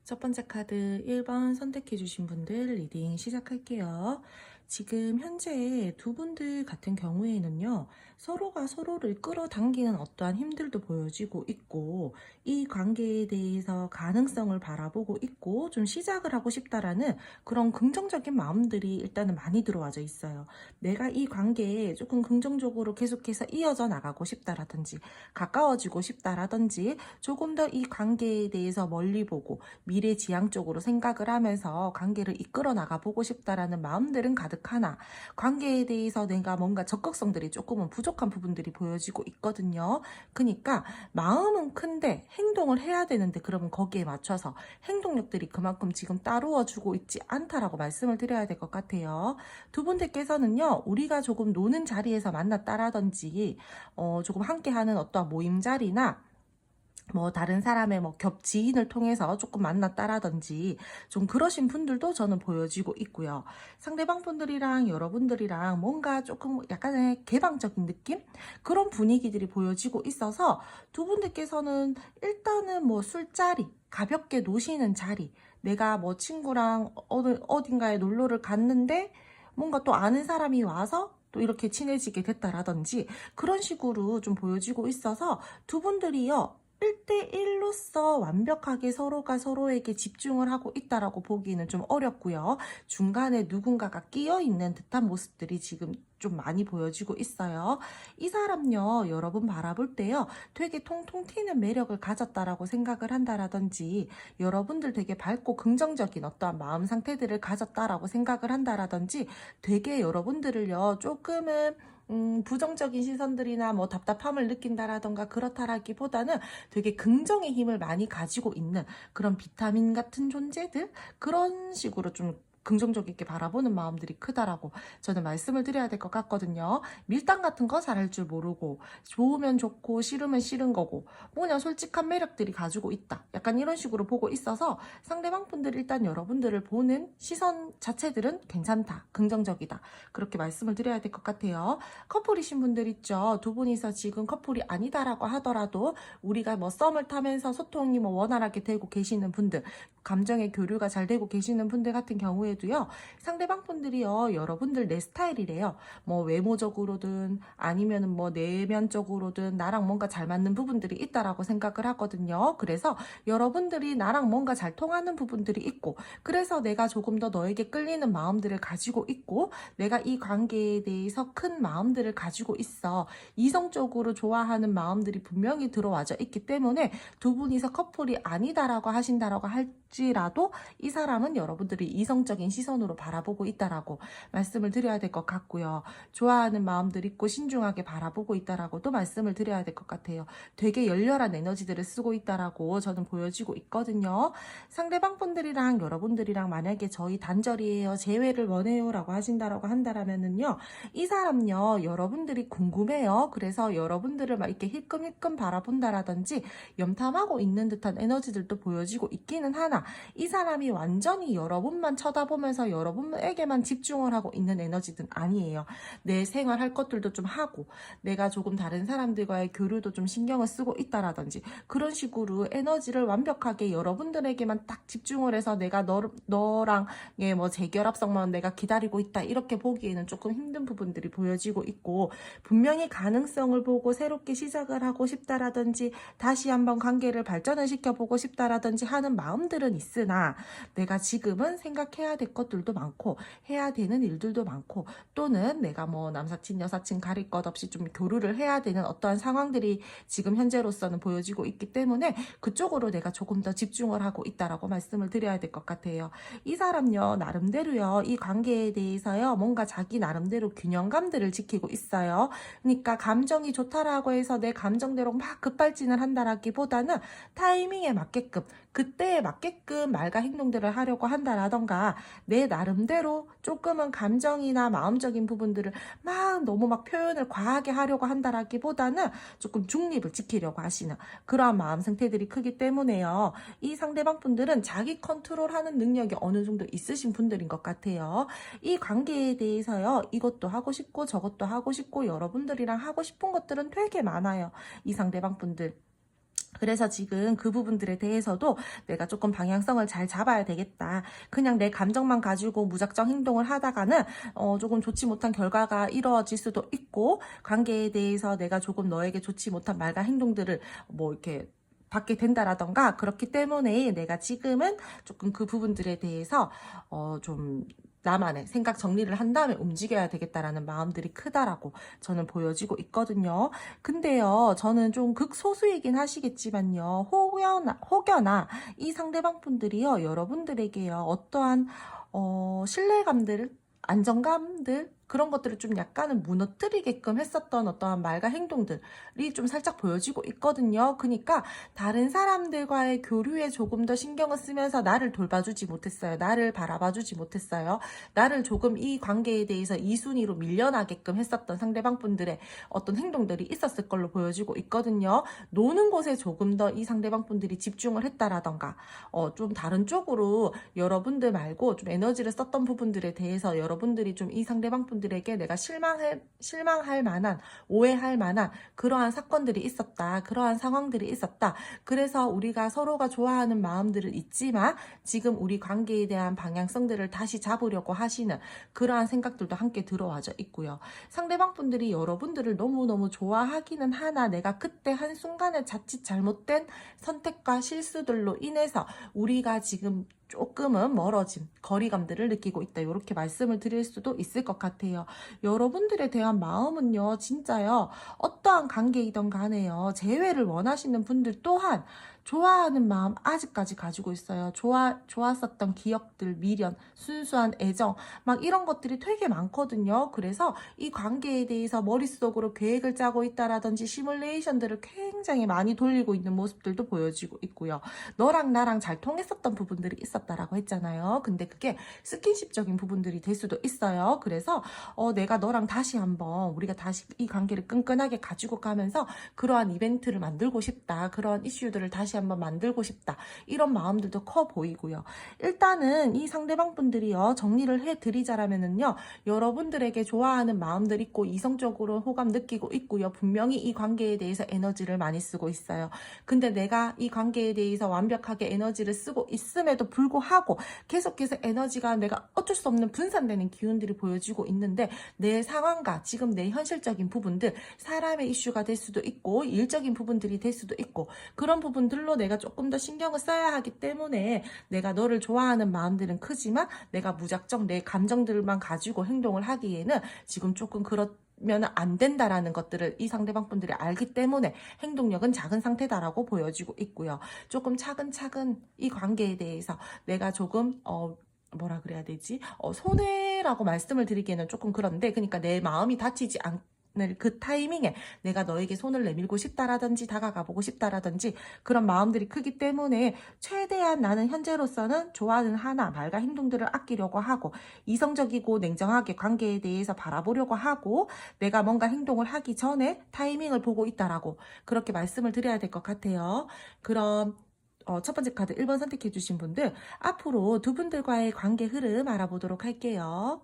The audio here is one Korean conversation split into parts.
첫 번째 카드 1번 선택해주신 분들 리딩 시작할게요. 지금 현재 두 분들 같은 경우에는요, 서로가 서로를 끌어당기는 어떠한 힘들도 보여지고 있고, 이 관계에 대해서 가능성을 바라보고 있고, 좀 시작을 하고 싶다라는 그런 긍정적인 마음들이 일단은 많이 들어와져 있어요. 내가 이 관계에 조금 긍정적으로 계속해서 이어져 나가고 싶다라든지, 가까워지고 싶다라든지, 조금 더 이 관계에 대해서 멀리 보고, 미래지향적으로 생각을 하면서 관계를 이끌어 나가 보고 싶다라는 마음들은 가득하나 관계에 대해서 내가 뭔가 적극성들이 조금은 부족한 부분들이 보여지고 있거든요. 그러니까 마음은 큰데 행동을 해야 되는데 그러면 거기에 맞춰서 행동력들이 그만큼 지금 따루어 주고 있지 않다라고 말씀을 드려야 될 것 같아요. 두 분들께서는요, 우리가 조금 노는 자리에서 만났다라든지 조금 함께하는 어떠한 모임 자리나 뭐 다른 사람의 뭐 지인을 통해서 조금 만났다라든지 좀 그러신 분들도 저는 보여지고 있고요. 상대방 분들이랑 여러분들이랑 뭔가 조금 약간의 개방적인 느낌? 그런 분위기들이 보여지고 있어서 두 분들께서는 일단은 뭐 술자리, 가볍게 노시는 자리, 내가 뭐 친구랑 어딘가에 놀러를 갔는데 뭔가 또 아는 사람이 와서 또 이렇게 친해지게 됐다라든지 그런 식으로 좀 보여지고 있어서 두 분들이요, 1대1로서 완벽하게 서로가 서로에게 집중을 하고 있다라고 보기는 좀 어렵고요. 중간에 누군가가 끼어 있는 듯한 모습들이 지금 좀 많이 보여지고 있어요. 이 사람요, 여러분 바라볼 때요, 되게 통통 튀는 매력을 가졌다라고 생각을 한다라든지, 여러분들 되게 밝고 긍정적인 어떠한 마음 상태들을 가졌다라고 생각을 한다라든지, 되게 여러분들을요, 조금은 부정적인 시선들이나 뭐 답답함을 느낀다라던가 그렇다라기보다는 되게 긍정의 힘을 많이 가지고 있는 그런 비타민 같은 존재들, 그런 식으로 좀 긍정적이게 바라보는 마음들이 크다라고 저는 말씀을 드려야 될 것 같거든요. 밀당 같은 거 잘할 줄 모르고, 좋으면 좋고 싫으면 싫은 거고, 뭐냐 솔직한 매력들이 가지고 있다, 약간 이런 식으로 보고 있어서 상대방 분들 일단 여러분들을 보는 시선 자체들은 괜찮다, 긍정적이다, 그렇게 말씀을 드려야 될 것 같아요. 커플이신 분들 있죠. 두 분이서 지금 커플이 아니다라고 하더라도 우리가 뭐 썸을 타면서 소통이 뭐 원활하게 되고 계시는 분들, 감정의 교류가 잘 되고 계시는 분들 같은 경우에도요, 상대방 분들이요, 여러분들 내 스타일이래요. 뭐 외모적으로든 아니면은 뭐 내면적으로든 나랑 뭔가 잘 맞는 부분들이 있다라고 생각을 하거든요. 그래서 여러분들이 나랑 뭔가 잘 통하는 부분들이 있고, 그래서 내가 조금 더 너에게 끌리는 마음들을 가지고 있고, 내가 이 관계에 대해서 큰 마음들을 가지고 있어. 이성적으로 좋아하는 마음들이 분명히 들어와져 있기 때문에 두 분이서 커플이 아니다라고 하신다라고 할지라도 이 사람은 여러분들이 이성적인 시선으로 바라보고 있다라고 말씀을 드려야 될 것 같고요. 좋아하는 마음들 있고 신중하게 바라보고 있다라고도 말씀을 드려야 될 것 같아요. 되게 열렬한 에너지들을 쓰고 있다라고 저는 보여지고 있거든요. 상대방 분들이랑 여러분들이랑 만약에 저희 단절이에요, 재회를 원해요 라고 하신다라고 한다라면은요, 이 사람요, 여러분들이 궁금해요. 그래서 여러분들을 막 이렇게 힐끔힐끔 바라본다라든지 염탐하고 있는 듯한 에너지들도 보여지고 있기는 하나, 이 사람이 완전히 여러분만 쳐다보면서 여러분에게만 집중을 하고 있는 에너지는 아니에요. 내 생활할 것들도 좀 하고, 내가 조금 다른 사람들과의 교류도 좀 신경을 쓰고 있다라든지, 그런 식으로 에너지를 완벽하게 여러분들에게만 딱 집중을 해서 내가 너랑의 뭐 재결합성만 내가 기다리고 있다, 이렇게 보기에는 조금 힘든 부분들이 보여지고 있고, 분명히 가능성을 보고 새롭게 시작을 하고 싶다라든지 다시 한번 관계를 발전을 시켜보고 싶다라든지 하는 마음들은 있으나, 내가 지금은 생각해야 될 것들도 많고 해야 되는 일들도 많고, 또는 내가 뭐 남사친 여사친 가릴 것 없이 좀 교류를 해야 되는 어떠한 상황들이 지금 현재로서는 보여지고 있기 때문에 그쪽으로 내가 조금 더 집중을 하고 있다라고 말씀을 드려야 될 것 같아요. 이 사람요, 나름대로요, 이 관계에 대해서요, 뭔가 자기 나름대로 균형감들을 지키고 있어요. 그러니까 감정이 좋다라고 해서 내 감정대로 막 급발진을 한다라기보다는 타이밍에 맞게끔, 그때에 맞게끔 말과 행동들을 하려고 한다라던가, 내 나름대로 조금은 감정이나 마음적인 부분들을 막 너무 막 표현을 과하게 하려고 한다라기보다는 조금 중립을 지키려고 하시는 그러한 마음 상태들이 크기 때문에요, 이 상대방 분들은 자기 컨트롤하는 능력이 어느 정도 있으신 분들인 것 같아요. 이 관계에 대해서요, 이것도 하고 싶고 저것도 하고 싶고 여러분들이랑 하고 싶은 것들은 되게 많아요. 이 상대방 분들 그래서 지금 그 부분들에 대해서도 내가 조금 방향성을 잘 잡아야 되겠다. 그냥 내 감정만 가지고 무작정 행동을 하다가는 조금 좋지 못한 결과가 이루어질 수도 있고, 관계에 대해서 내가 조금 너에게 좋지 못한 말과 행동들을 뭐 이렇게 받게 된다라던가, 그렇기 때문에 내가 지금은 조금 그 부분들에 대해서 좀 나만의 생각 정리를 한 다음에 움직여야 되겠다라는 마음들이 크다라고 저는 보여지고 있거든요. 근데요, 저는 좀 극소수이긴 하시겠지만요, 혹여나 이 상대방 분들이요, 여러분들에게요, 어떠한, 신뢰감들, 안정감들, 그런 것들을 좀 약간은 무너뜨리게끔 했었던 어떠한 말과 행동들이 좀 살짝 보여지고 있거든요. 그러니까 다른 사람들과의 교류에 조금 더 신경을 쓰면서 나를 돌봐주지 못했어요. 나를 바라봐주지 못했어요. 나를 조금 이 관계에 대해서 2순위로 밀려나게끔 했었던 상대방 분들의 어떤 행동들이 있었을 걸로 보여지고 있거든요. 노는 곳에 조금 더 이 상대방 분들이 집중을 했다라던가, 좀 다른 쪽으로 여러분들 말고 좀 에너지를 썼던 부분들에 대해서 여러분들이 좀 이 상대방 분들에게 내가 실망할 만한, 오해할 만한 그러한 사건들이 있었다. 그러한 상황들이 있었다. 그래서 우리가 서로가 좋아하는 마음들은 있지만 지금 우리 관계에 대한 방향성들을 다시 잡으려고 하시는 그러한 생각들도 함께 들어와져 있고요. 상대방 분들이 여러분들을 너무너무 좋아하기는 하나, 내가 그때 한순간에 자칫 잘못된 선택과 실수들로 인해서 우리가 지금 조금은 멀어진 거리감들을 느끼고 있다. 이렇게 말씀을 드릴 수도 있을 것 같아요. 여러분들에 대한 마음은요, 진짜요, 어떠한 관계이든 간에요, 재회를 원하시는 분들 또한 좋아하는 마음 아직까지 가지고 있어요. 좋았었던 기억들, 미련, 순수한 애정, 막 이런 것들이 되게 많거든요. 그래서 이 관계에 대해서 머릿속으로 계획을 짜고 있다라든지 시뮬레이션들을 굉장히 많이 돌리고 있는 모습들도 보여지고 있고요. 너랑 나랑 잘 통했었던 부분들이 있었다라고 했잖아요. 근데 그게 스킨십적인 부분들이 될 수도 있어요. 그래서 내가 너랑 다시 한번 우리가 다시 이 관계를 끈끈하게 가지고 가면서 그러한 이벤트를 만들고 싶다. 그러한 이슈들을 다시 한번 만들고 싶다. 이런 마음들도 커 보이고요. 일단은 이 상대방 분들이요, 정리를 해드리자라면은요, 여러분들에게 좋아하는 마음들 있고 이성적으로 호감 느끼고 있고요. 분명히 이 관계에 대해서 에너지를 많이 쓰고 있어요. 근데 내가 이 관계에 대해서 완벽하게 에너지를 쓰고 있음에도 불구하고 계속해서 에너지가 내가 어쩔 수 없는 분산되는 기운들이 보여지고 있는데, 내 상황과 지금 내 현실적인 부분들, 사람의 이슈가 될 수도 있고 일적인 부분들이 될 수도 있고, 그런 부분들로 내가 조금 더 신경을 써야 하기 때문에 내가 너를 좋아하는 마음들은 크지만 내가 무작정 내 감정들만 가지고 행동을 하기에는 지금 조금 그러면 안 된다라는 것들을 이 상대방 분들이 알기 때문에 행동력은 작은 상태다라고 보여지고 있고요. 조금 차근차근 이 관계에 대해서 내가 조금 뭐라 그래야 되지? 손해라고 말씀을 드리기에는 조금 그런데, 그러니까 내 마음이 다치지 않을 그 타이밍에 내가 너에게 손을 내밀고 싶다라든지 다가가 보고 싶다라든지 그런 마음들이 크기 때문에 최대한 나는 현재로서는 좋아하는 하나, 말과 행동들을 아끼려고 하고 이성적이고 냉정하게 관계에 대해서 바라보려고 하고 내가 뭔가 행동을 하기 전에 타이밍을 보고 있다라고 그렇게 말씀을 드려야 될 것 같아요. 그럼 첫 번째 카드 1번 선택해 주신 분들, 앞으로 두 분들과의 관계 흐름 알아보도록 할게요.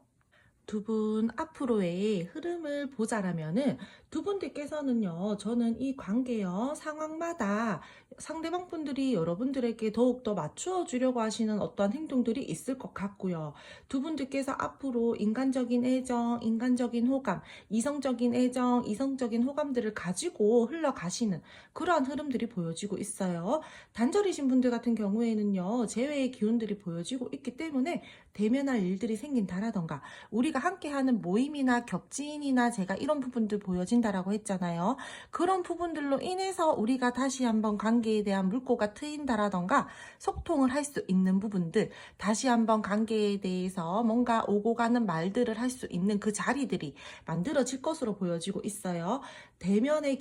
두 분 앞으로의 흐름을 보자라면은 두 분들께서는요, 저는 이 관계요, 상황마다 상대방 분들이 여러분들에게 더욱더 맞추어 주려고 하시는 어떠한 행동들이 있을 것 같고요. 두 분들께서 앞으로 인간적인 애정, 인간적인 호감, 이성적인 애정, 이성적인 호감들을 가지고 흘러가시는 그러한 흐름들이 보여지고 있어요. 단절이신 분들 같은 경우에는요, 재회의 기운들이 보여지고 있기 때문에 대면할 일들이 생긴다라던가, 우리가 함께하는 모임이나 겹지인이나 제가 이런 부분들 보여진다라고 했잖아요. 그런 부분들로 인해서 우리가 다시 한번 관계에 대한 물꼬가 트인다라던가 소통을 할 수 있는 부분들, 다시 한번 관계에 대해서 뭔가 오고 가는 말들을 할 수 있는 그 자리들이 만들어질 것으로 보여지고 있어요. 대면의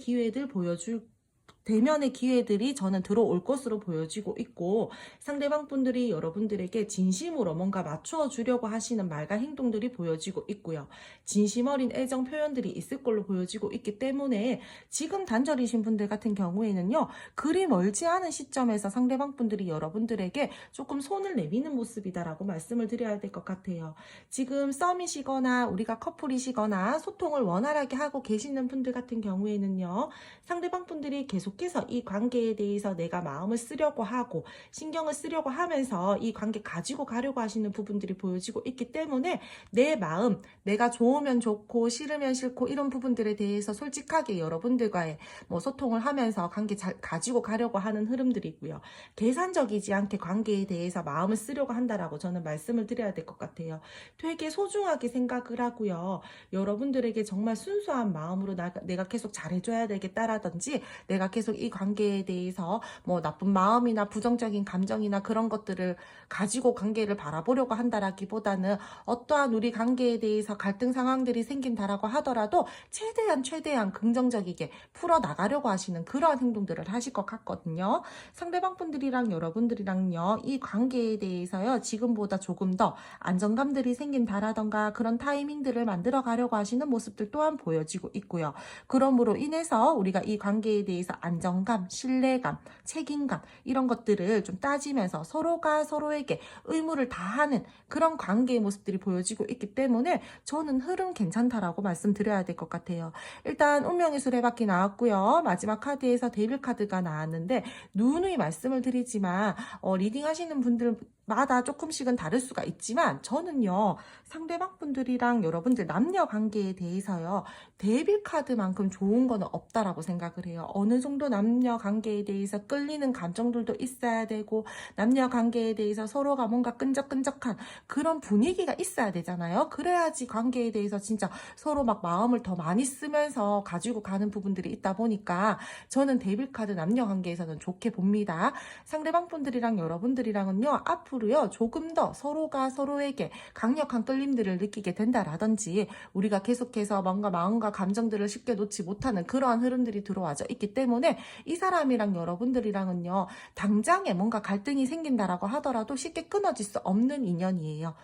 기회들이 저는 들어올 것으로 보여지고 있고, 상대방 분들이 여러분들에게 진심으로 뭔가 맞추어 주려고 하시는 말과 행동들이 보여지고 있고요. 진심 어린 애정 표현들이 있을 걸로 보여지고 있기 때문에 지금 단절이신 분들 같은 경우에는요, 그리 멀지 않은 시점에서 상대방 분들이 여러분들에게 조금 손을 내미는 모습이다라고 말씀을 드려야 될 것 같아요. 지금 썸이시거나 우리가 커플이시거나 소통을 원활하게 하고 계시는 분들 같은 경우에는요, 상대방 분들이 계속해서 계속해서 이 관계에 대해서 내가 마음을 쓰려고 하고 신경을 쓰려고 하면서 이 관계 가지고 가려고 하시는 부분들이 보여지고 있기 때문에 내 마음, 내가 좋으면 좋고 싫으면 싫고 이런 부분들에 대해서 솔직하게 여러분들과의 뭐 소통을 하면서 관계 잘 가지고 가려고 하는 흐름들이고요. 계산적이지 않게 관계에 대해서 마음을 쓰려고 한다라고 저는 말씀을 드려야 될 것 같아요. 되게 소중하게 생각을 하고요. 여러분들에게 정말 순수한 마음으로 내가 계속 잘해줘야 되겠다라든지 내가 계속 이 관계에 대해서 뭐 나쁜 마음이나 부정적인 감정이나 그런 것들을 가지고 관계를 바라보려고 한다라기보다는 어떠한 우리 관계에 대해서 갈등 상황들이 생긴다라고 하더라도 최대한 긍정적이게 풀어나가려고 하시는 그러한 행동들을 하실 것 같거든요. 상대방 분들이랑 여러분들이랑요, 이 관계에 대해서요, 지금보다 조금 더 안정감들이 생긴다라던가 그런 타이밍들을 만들어 가려고 하시는 모습들 또한 보여지고 있고요. 그러므로 인해서 우리가 이 관계에 대해서 안정감, 신뢰감, 책임감 이런 것들을 좀 따지면서 서로가 서로에게 의무를 다하는 그런 관계의 모습들이 보여지고 있기 때문에 저는 흐름 괜찮다라고 말씀드려야 될 것 같아요. 일단 운명의 수레바퀴 나왔고요. 마지막 카드에서 데빌 카드가 나왔는데 누누이 말씀을 드리지만 리딩 하시는 분들마다 조금씩은 다를 수가 있지만 저는요, 상대방 분들이랑 여러분들 남녀 관계에 대해서요, 데빌 카드만큼 좋은 거는 없다라고 생각을 해요. 어느 정도 남녀 관계에 대해서 끌리는 감정들도 있어야 되고 남녀 관계에 대해서 서로가 뭔가 끈적끈적한 그런 분위기가 있어야 되잖아요. 그래야지 관계에 대해서 진짜 서로 막 마음을 더 많이 쓰면서 가지고 가는 부분들이 있다 보니까 저는 데빌 카드 남녀 관계에서는 좋게 봅니다. 상대방 분들이랑 여러분들이랑은요, 앞으로요, 조금 더 서로가 서로에게 강력한 끌림들을 느끼게 된다라든지 우리가 계속해서 뭔가 마음과 감정들을 쉽게 놓지 못하는 그러한 흐름들이 들어와져 있기 때문에 이 사람이랑 여러분들이랑은요, 당장에 뭔가 갈등이 생긴다라고 하더라도 쉽게 끊어질 수 없는 인연이에요.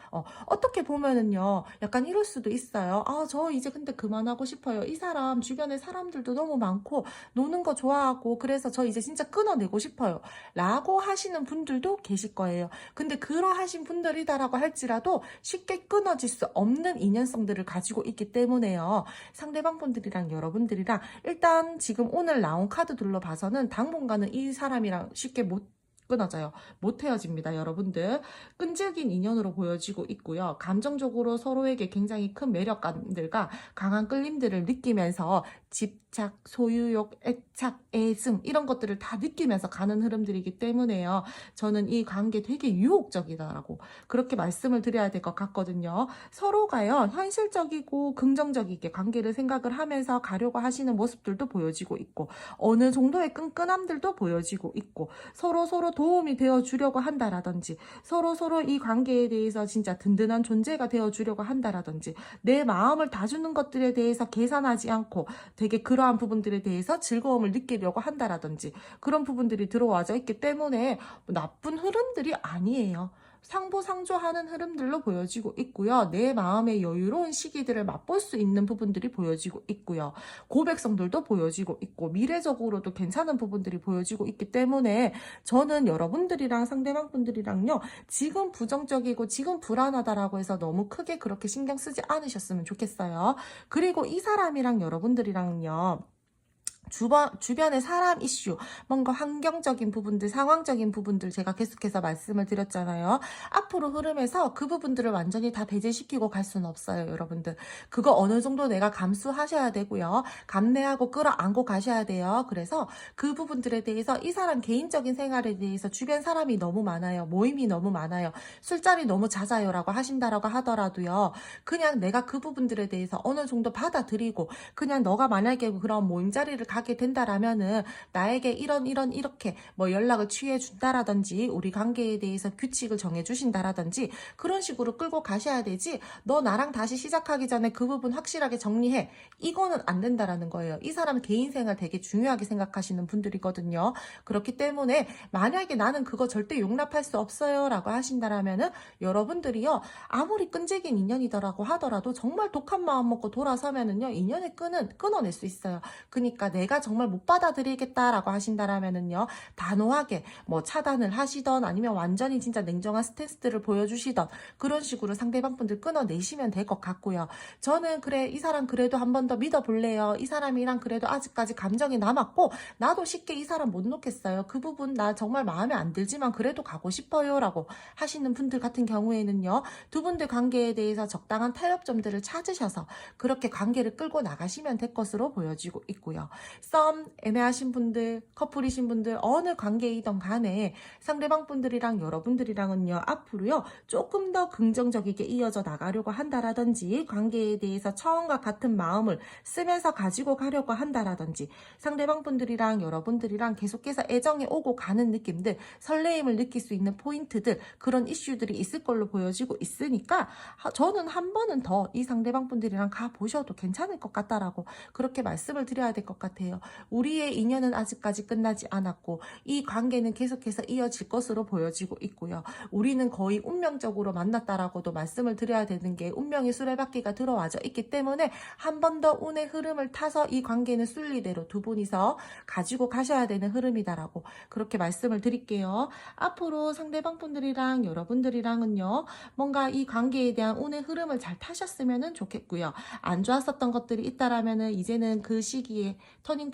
어떻게 보면은요, 약간 이럴 수도 있어요. 저 이제 근데 그만하고 싶어요. 이 사람 주변에 사람들도 너무 많고 노는 거 좋아하고 그래서 저 이제 진짜 끊어내고 싶어요 라고 하시는 분들도 계실 거예요. 근데 그러하신 분들이다라고 할지라도 쉽게 끊어질 수 없는 인연성들을 가지고 있기 때문에요, 상대방 분들이랑 여러분들이랑 일단 지금 오늘 나온 카드들로 봐서는 당분간은 이 사람이랑 쉽게 못 끊어져요. 못 헤어집니다, 여러분들. 끈질긴 인연으로 보여지고 있고요. 감정적으로 서로에게 굉장히 큰 매력감들과 강한 끌림들을 느끼면서 집착, 소유욕, 애착, 애증 이런 것들을 다 느끼면서 가는 흐름들이기 때문에요. 저는 이 관계 되게 유혹적이다라고 그렇게 말씀을 드려야 될 것 같거든요. 서로가요, 현실적이고 긍정적이게 관계를 생각을 하면서 가려고 하시는 모습들도 보여지고 있고 어느 정도의 끈끈함들도 보여지고 있고 서로 도움이 되어 주려고 한다라든지 서로 이 관계에 대해서 진짜 든든한 존재가 되어 주려고 한다라든지 내 마음을 다 주는 것들에 대해서 계산하지 않고 되게 그러한 부분들에 대해서 즐거움을 느끼려고 한다라든지 그런 부분들이 들어와져 있기 때문에 나쁜 흐름들이 아니에요. 상보상조하는 흐름들로 보여지고 있고요. 내 마음의 여유로운 시기들을 맛볼 수 있는 부분들이 보여지고 있고요. 고백성들도 보여지고 있고 미래적으로도 괜찮은 부분들이 보여지고 있기 때문에 저는 여러분들이랑 상대방 분들이랑요, 지금 부정적이고 지금 불안하다라고 해서 너무 크게 그렇게 신경 쓰지 않으셨으면 좋겠어요. 그리고 이 사람이랑 여러분들이랑요, 주변의 사람 이슈, 뭔가 환경적인 부분들, 상황적인 부분들 제가 계속해서 말씀을 드렸잖아요. 앞으로 흐름에서 그 부분들을 완전히 다 배제시키고 갈 수는 없어요, 여러분들. 그거 어느 정도 내가 감수하셔야 되고요. 감내하고 끌어안고 가셔야 돼요. 그래서 그 부분들에 대해서 이 사람 개인적인 생활에 대해서 주변 사람이 너무 많아요. 모임이 너무 많아요. 술자리 너무 잦아요 라고 하신다라고 하더라도요. 그냥 내가 그 부분들에 대해서 어느 정도 받아들이고 그냥 너가 만약에 그런 모임 자리를 가게 된다라면은 나에게 이렇게 뭐 연락을 취해 준다라든지 우리 관계에 대해서 규칙을 정해 주신다라든지 그런 식으로 끌고 가셔야 되지, 너 나랑 다시 시작하기 전에 그 부분 확실하게 정리해, 이거는 안 된다라는 거예요. 이 사람 개인 생활 되게 중요하게 생각하시는 분들이거든요. 그렇기 때문에 만약에 나는 그거 절대 용납할 수 없어요 라고 하신다라면은 여러분들이요, 아무리 끈질긴 인연이더라고 하더라도 정말 독한 마음 먹고 돌아서면은요, 인연의 끈은 끊어낼 수 있어요. 그러니까 내가 정말 못 받아들이겠다라고 하신다라면은요, 단호하게 뭐 차단을 하시던 아니면 완전히 진짜 냉정한 스탠스들을 보여주시던 그런 식으로 상대방 분들 끊어내시면 될 것 같고요. 저는 그래, 이 사람 그래도 한 번 더 믿어볼래요. 이 사람이랑 그래도 아직까지 감정이 남았고 나도 쉽게 이 사람 못 놓겠어요. 그 부분 나 정말 마음에 안 들지만 그래도 가고 싶어요 라고 하시는 분들 같은 경우에는요, 두 분들 관계에 대해서 적당한 타협점들을 찾으셔서 그렇게 관계를 끌고 나가시면 될 것으로 보여지고 있고요. 썸 애매하신 분들, 커플이신 분들, 어느 관계이든 간에 상대방 분들이랑 여러분들이랑은요, 앞으로요 조금 더 긍정적이게 이어져 나가려고 한다라든지, 관계에 대해서 처음과 같은 마음을 쓰면서 가지고 가려고 한다라든지, 상대방 분들이랑 여러분들이랑 계속해서 애정이 오고 가는 느낌들, 설레임을 느낄 수 있는 포인트들, 그런 이슈들이 있을 걸로 보여지고 있으니까 저는 한 번은 더 이 상대방 분들이랑 가보셔도 괜찮을 것 같다라고 그렇게 말씀을 드려야 될 것 같아요. 우리의 인연은 아직까지 끝나지 않았고 이 관계는 계속해서 이어질 것으로 보여지고 있고요. 우리는 거의 운명적으로 만났다라고도 말씀을 드려야 되는 게, 운명의 수레바퀴가 들어와져 있기 때문에 한 번 더 운의 흐름을 타서 이 관계는 순리대로 두 분이서 가지고 가셔야 되는 흐름이다라고 그렇게 말씀을 드릴게요. 앞으로 상대방 분들이랑 여러분들이랑은요, 뭔가 이 관계에 대한 운의 흐름을 잘 타셨으면 좋겠고요. 안 좋았었던 것들이 있다라면은 이제는 그 시기에 터닝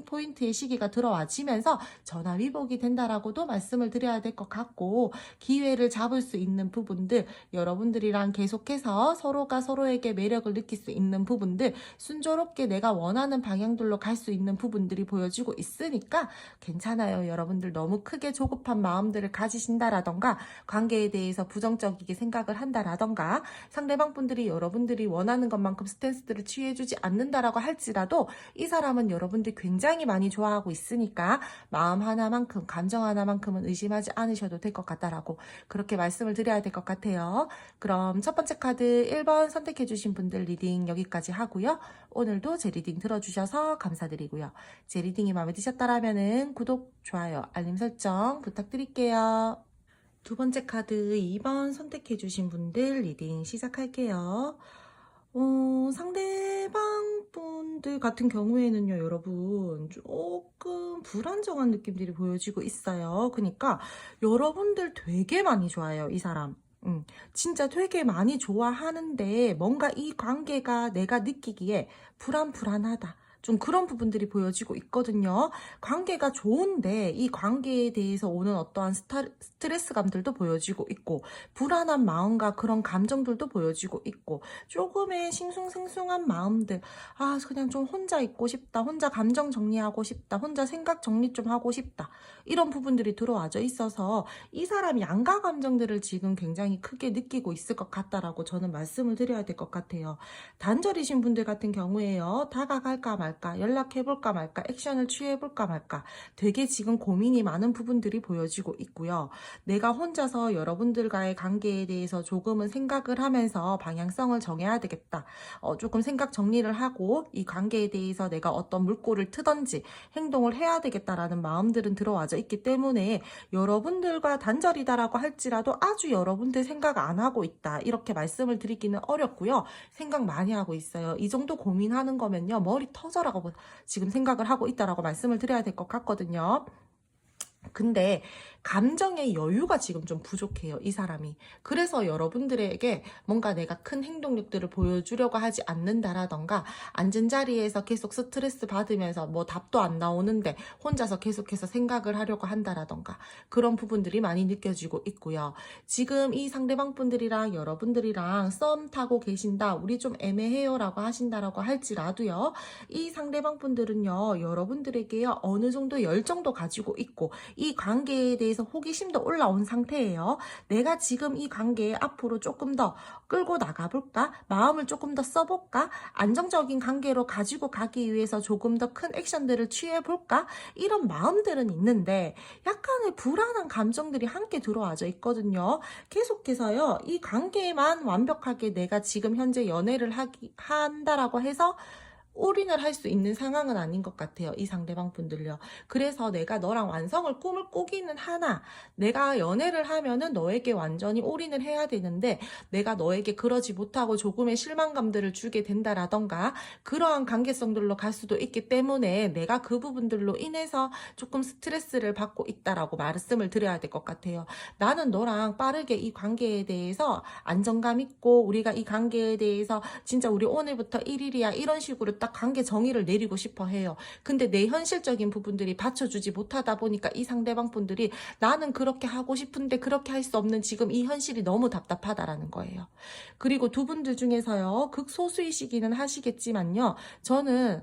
포인트의 시기가 들어와지면서 전화위복이 된다라고도 말씀을 드려야 될 것 같고, 기회를 잡을 수 있는 부분들, 여러분들이랑 계속해서 서로가 서로에게 매력을 느낄 수 있는 부분들, 순조롭게 내가 원하는 방향들로 갈 수 있는 부분들이 보여지고 있으니까 괜찮아요. 여러분들 너무 크게 조급한 마음들을 가지신다라던가, 관계에 대해서 부정적이게 생각을 한다라던가, 상대방 분들이 여러분들이 원하는 것만큼 스탠스들을 취해주지 않는다라고 할지라도 이 사람은 여러분들 굉장히 많이 좋아하고 있으니까 마음 하나만큼, 감정 하나만큼은 의심하지 않으셔도 될 것 같다라고 그렇게 말씀을 드려야 될 것 같아요. 그럼 첫 번째 카드 1번 선택해주신 분들 리딩 여기까지 하고요. 오늘도 제 리딩 들어주셔서 감사드리고요. 제 리딩이 마음에 드셨다라면은 구독, 좋아요, 알림 설정 부탁드릴게요. 두 번째 카드 2번 선택해주신 분들 리딩 시작할게요. 상대방 분들 같은 경우에는요, 여러분, 조금 불안정한 느낌들이 보여지고 있어요. 그러니까 여러분들 되게 많이 좋아해요, 이 사람. 진짜 되게 많이 좋아하는데 뭔가 이 관계가 내가 느끼기에 불안하다, 좀 그런 부분들이 보여지고 있거든요. 관계가 좋은데 이 관계에 대해서 오는 어떠한 스트레스감들도 보여지고 있고, 불안한 마음과 그런 감정들도 보여지고 있고, 조금의 싱숭생숭한 마음들, 그냥 좀 혼자 있고 싶다, 혼자 감정 정리하고 싶다, 혼자 생각 정리 좀 하고 싶다, 이런 부분들이 들어와져 있어서 이 사람이 양가 감정들을 지금 굉장히 크게 느끼고 있을 것 같다라고 저는 말씀을 드려야 될 것 같아요. 단절이신 분들 같은 경우에요, 다가갈까 말까, 연락해볼까 말까, 액션을 취해볼까 말까, 되게 지금 고민이 많은 부분들이 보여지고 있고요. 내가 혼자서 여러분들과의 관계에 대해서 조금은 생각을 하면서 방향성을 정해야 되겠다, 조금 생각 정리를 하고 이 관계에 대해서 내가 어떤 물꼬를 트던지 행동을 해야 되겠다라는 마음들은 들어와져 있기 때문에 여러분들과 단절이다라고 할지라도 아주 여러분들 생각 안 하고 있다, 이렇게 말씀을 드리기는 어렵고요. 생각 많이 하고 있어요. 이 정도 고민하는 거면요, 머리 터져라고 지금 생각을 하고 있다라고 말씀을 드려야 될 것 같거든요. 근데 감정의 여유가 지금 좀 부족해요, 이 사람이. 그래서 여러분들에게 뭔가 내가 큰 행동력들을 보여주려고 하지 않는다라던가, 앉은 자리에서 계속 스트레스 받으면서 뭐 답도 안 나오는데 혼자서 계속해서 생각을 하려고 한다라던가, 그런 부분들이 많이 느껴지고 있고요. 지금 이 상대방 분들이랑 여러분들이랑 썸 타고 계신다, 우리 좀 애매해요 라고 하신다라고 할지라도요, 이 상대방 분들은요, 여러분들에게요, 어느 정도 열정도 가지고 있고 이 관계에 대해서 호기심도 올라온 상태예요. 내가 지금 이 관계에 앞으로 조금 더 끌고 나가볼까? 마음을 조금 더 써볼까? 안정적인 관계로 가지고 가기 위해서 조금 더 큰 액션들을 취해볼까? 이런 마음들은 있는데 약간의 불안한 감정들이 함께 들어와져 있거든요. 계속해서요, 이 관계에만 완벽하게 내가 지금 현재 연애를 한다라고 해서 올인을 할 수 있는 상황은 아닌 것 같아요. 이 상대방 분들요. 그래서 내가 너랑 완성을 꿈을 꾸기는 하나, 내가 연애를 하면은 너에게 완전히 올인을 해야 되는데 내가 너에게 그러지 못하고 조금의 실망감들을 주게 된다라던가 그러한 관계성들로 갈 수도 있기 때문에 내가 그 부분들로 인해서 조금 스트레스를 받고 있다라고 말씀을 드려야 될 것 같아요. 나는 너랑 빠르게 이 관계에 대해서 안정감 있고 우리가 이 관계에 대해서 진짜 우리 오늘부터 1일이야 이런 식으로 딱 관계 정의를 내리고 싶어 해요. 근데 내 현실적인 부분들이 받쳐주지 못하다 보니까 이 상대방 분들이 나는 그렇게 하고 싶은데 그렇게 할 수 없는 지금 이 현실이 너무 답답하다라는 거예요. 그리고 두 분들 중에서요, 극소수이시기는 하시겠지만요, 저는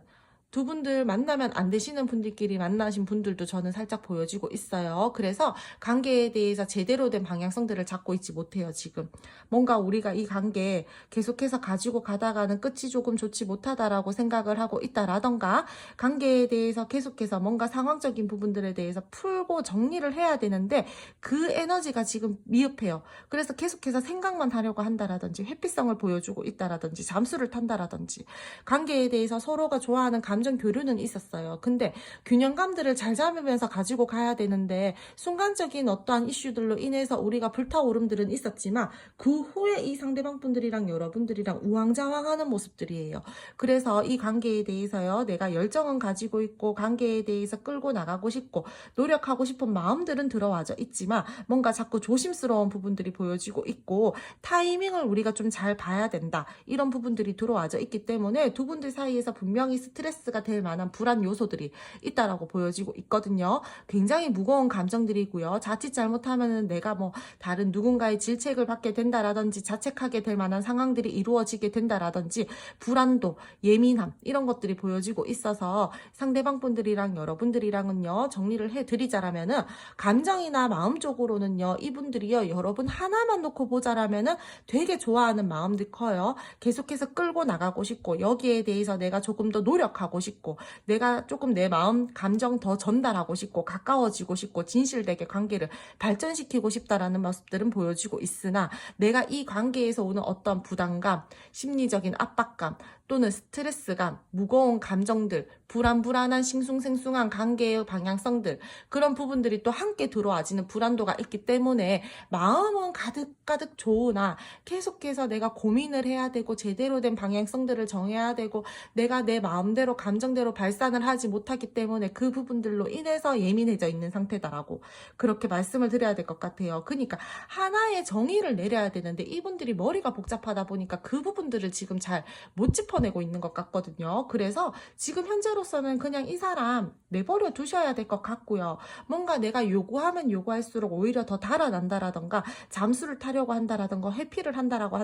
두 분들 만나면 안 되시는 분들끼리 만나신 분들도 저는 살짝 보여지고 있어요. 그래서 관계에 대해서 제대로 된 방향성들을 잡고 있지 못해요, 지금. 뭔가 우리가 이 관계 계속해서 가지고 가다가는 끝이 조금 좋지 못하다라고 생각을 하고 있다라던가, 관계에 대해서 계속해서 뭔가 상황적인 부분들에 대해서 풀고 정리를 해야 되는데, 그 에너지가 지금 미흡해요. 그래서 계속해서 생각만 하려고 한다라든지, 회피성을 보여주고 있다라든지, 잠수를 탄다라든지, 관계에 대해서 서로가 좋아하는 감정 교류는 있었어요. 근데 균형감들을 잘 잡으면서 가지고 가야 되는데 순간적인 어떠한 이슈들로 인해서 우리가 불타오름들은 있었지만 그 후에 이 상대방 분들이랑 여러분들이랑 우왕좌왕하는 모습들이에요. 그래서 이 관계에 대해서요, 내가 열정은 가지고 있고 관계에 대해서 끌고 나가고 싶고 노력하고 싶은 마음들은 들어와져 있지만 뭔가 자꾸 조심스러운 부분들이 보여지고 있고 타이밍을 우리가 좀 잘 봐야 된다, 이런 부분들이 들어와져 있기 때문에 두 분들 사이에서 분명히 스트레스가 될 만한 불안 요소들이 있다라고 보여지고 있거든요. 굉장히 무거운 감정들이고요. 자칫 잘못하면은 내가 뭐 다른 누군가의 질책을 받게 된다라든지 자책하게 될 만한 상황들이 이루어지게 된다라든지 불안도, 예민함 이런 것들이 보여지고 있어서 상대방 분들이랑 여러분들이랑은요, 정리를 해드리자라면은 감정이나 마음적으로는요, 이분들이요, 여러분 하나만 놓고 보자라면은 되게 좋아하는 마음들 커요. 계속해서 끌고 나가고 싶고 여기에 대해서 내가 조금 더 노력하고 싶고 내가 조금 내 마음 감정 더 전달하고 싶고 가까워지고 싶고 진실되게 관계를 발전시키고 싶다라는 모습들은 보여지고 있으나 내가 이 관계에서 오는 어떤 부담감, 심리적인 압박감 또는 스트레스감, 무거운 감정들, 불안한 싱숭생숭한 관계의 방향성들, 그런 부분들이 또 함께 들어와지는 불안도가 있기 때문에 마음은 가득가득 좋으나 계속해서 내가 고민을 해야 되고 제대로 된 방향성들을 정해야 되고 내가 내 마음대로 감정대로 발산을 하지 못하기 때문에 그 부분들로 인해서 예민해져 있는 상태다라고 그렇게 말씀을 드려야 될 것 같아요. 그러니까 하나의 정의를 내려야 되는데 이분들이 머리가 복잡하다 보니까 그 부분들을 지금 잘 못 짚어내고 있는 것 같거든요. 그래서 지금 현재로서는 그냥 이 사람 내버려 두셔야 될 것 같고요. 뭔가 내가 요구하면 요구할수록 오히려 더 달아난다라던가 잠수를 타려고 한다라던가 회피를 한다라고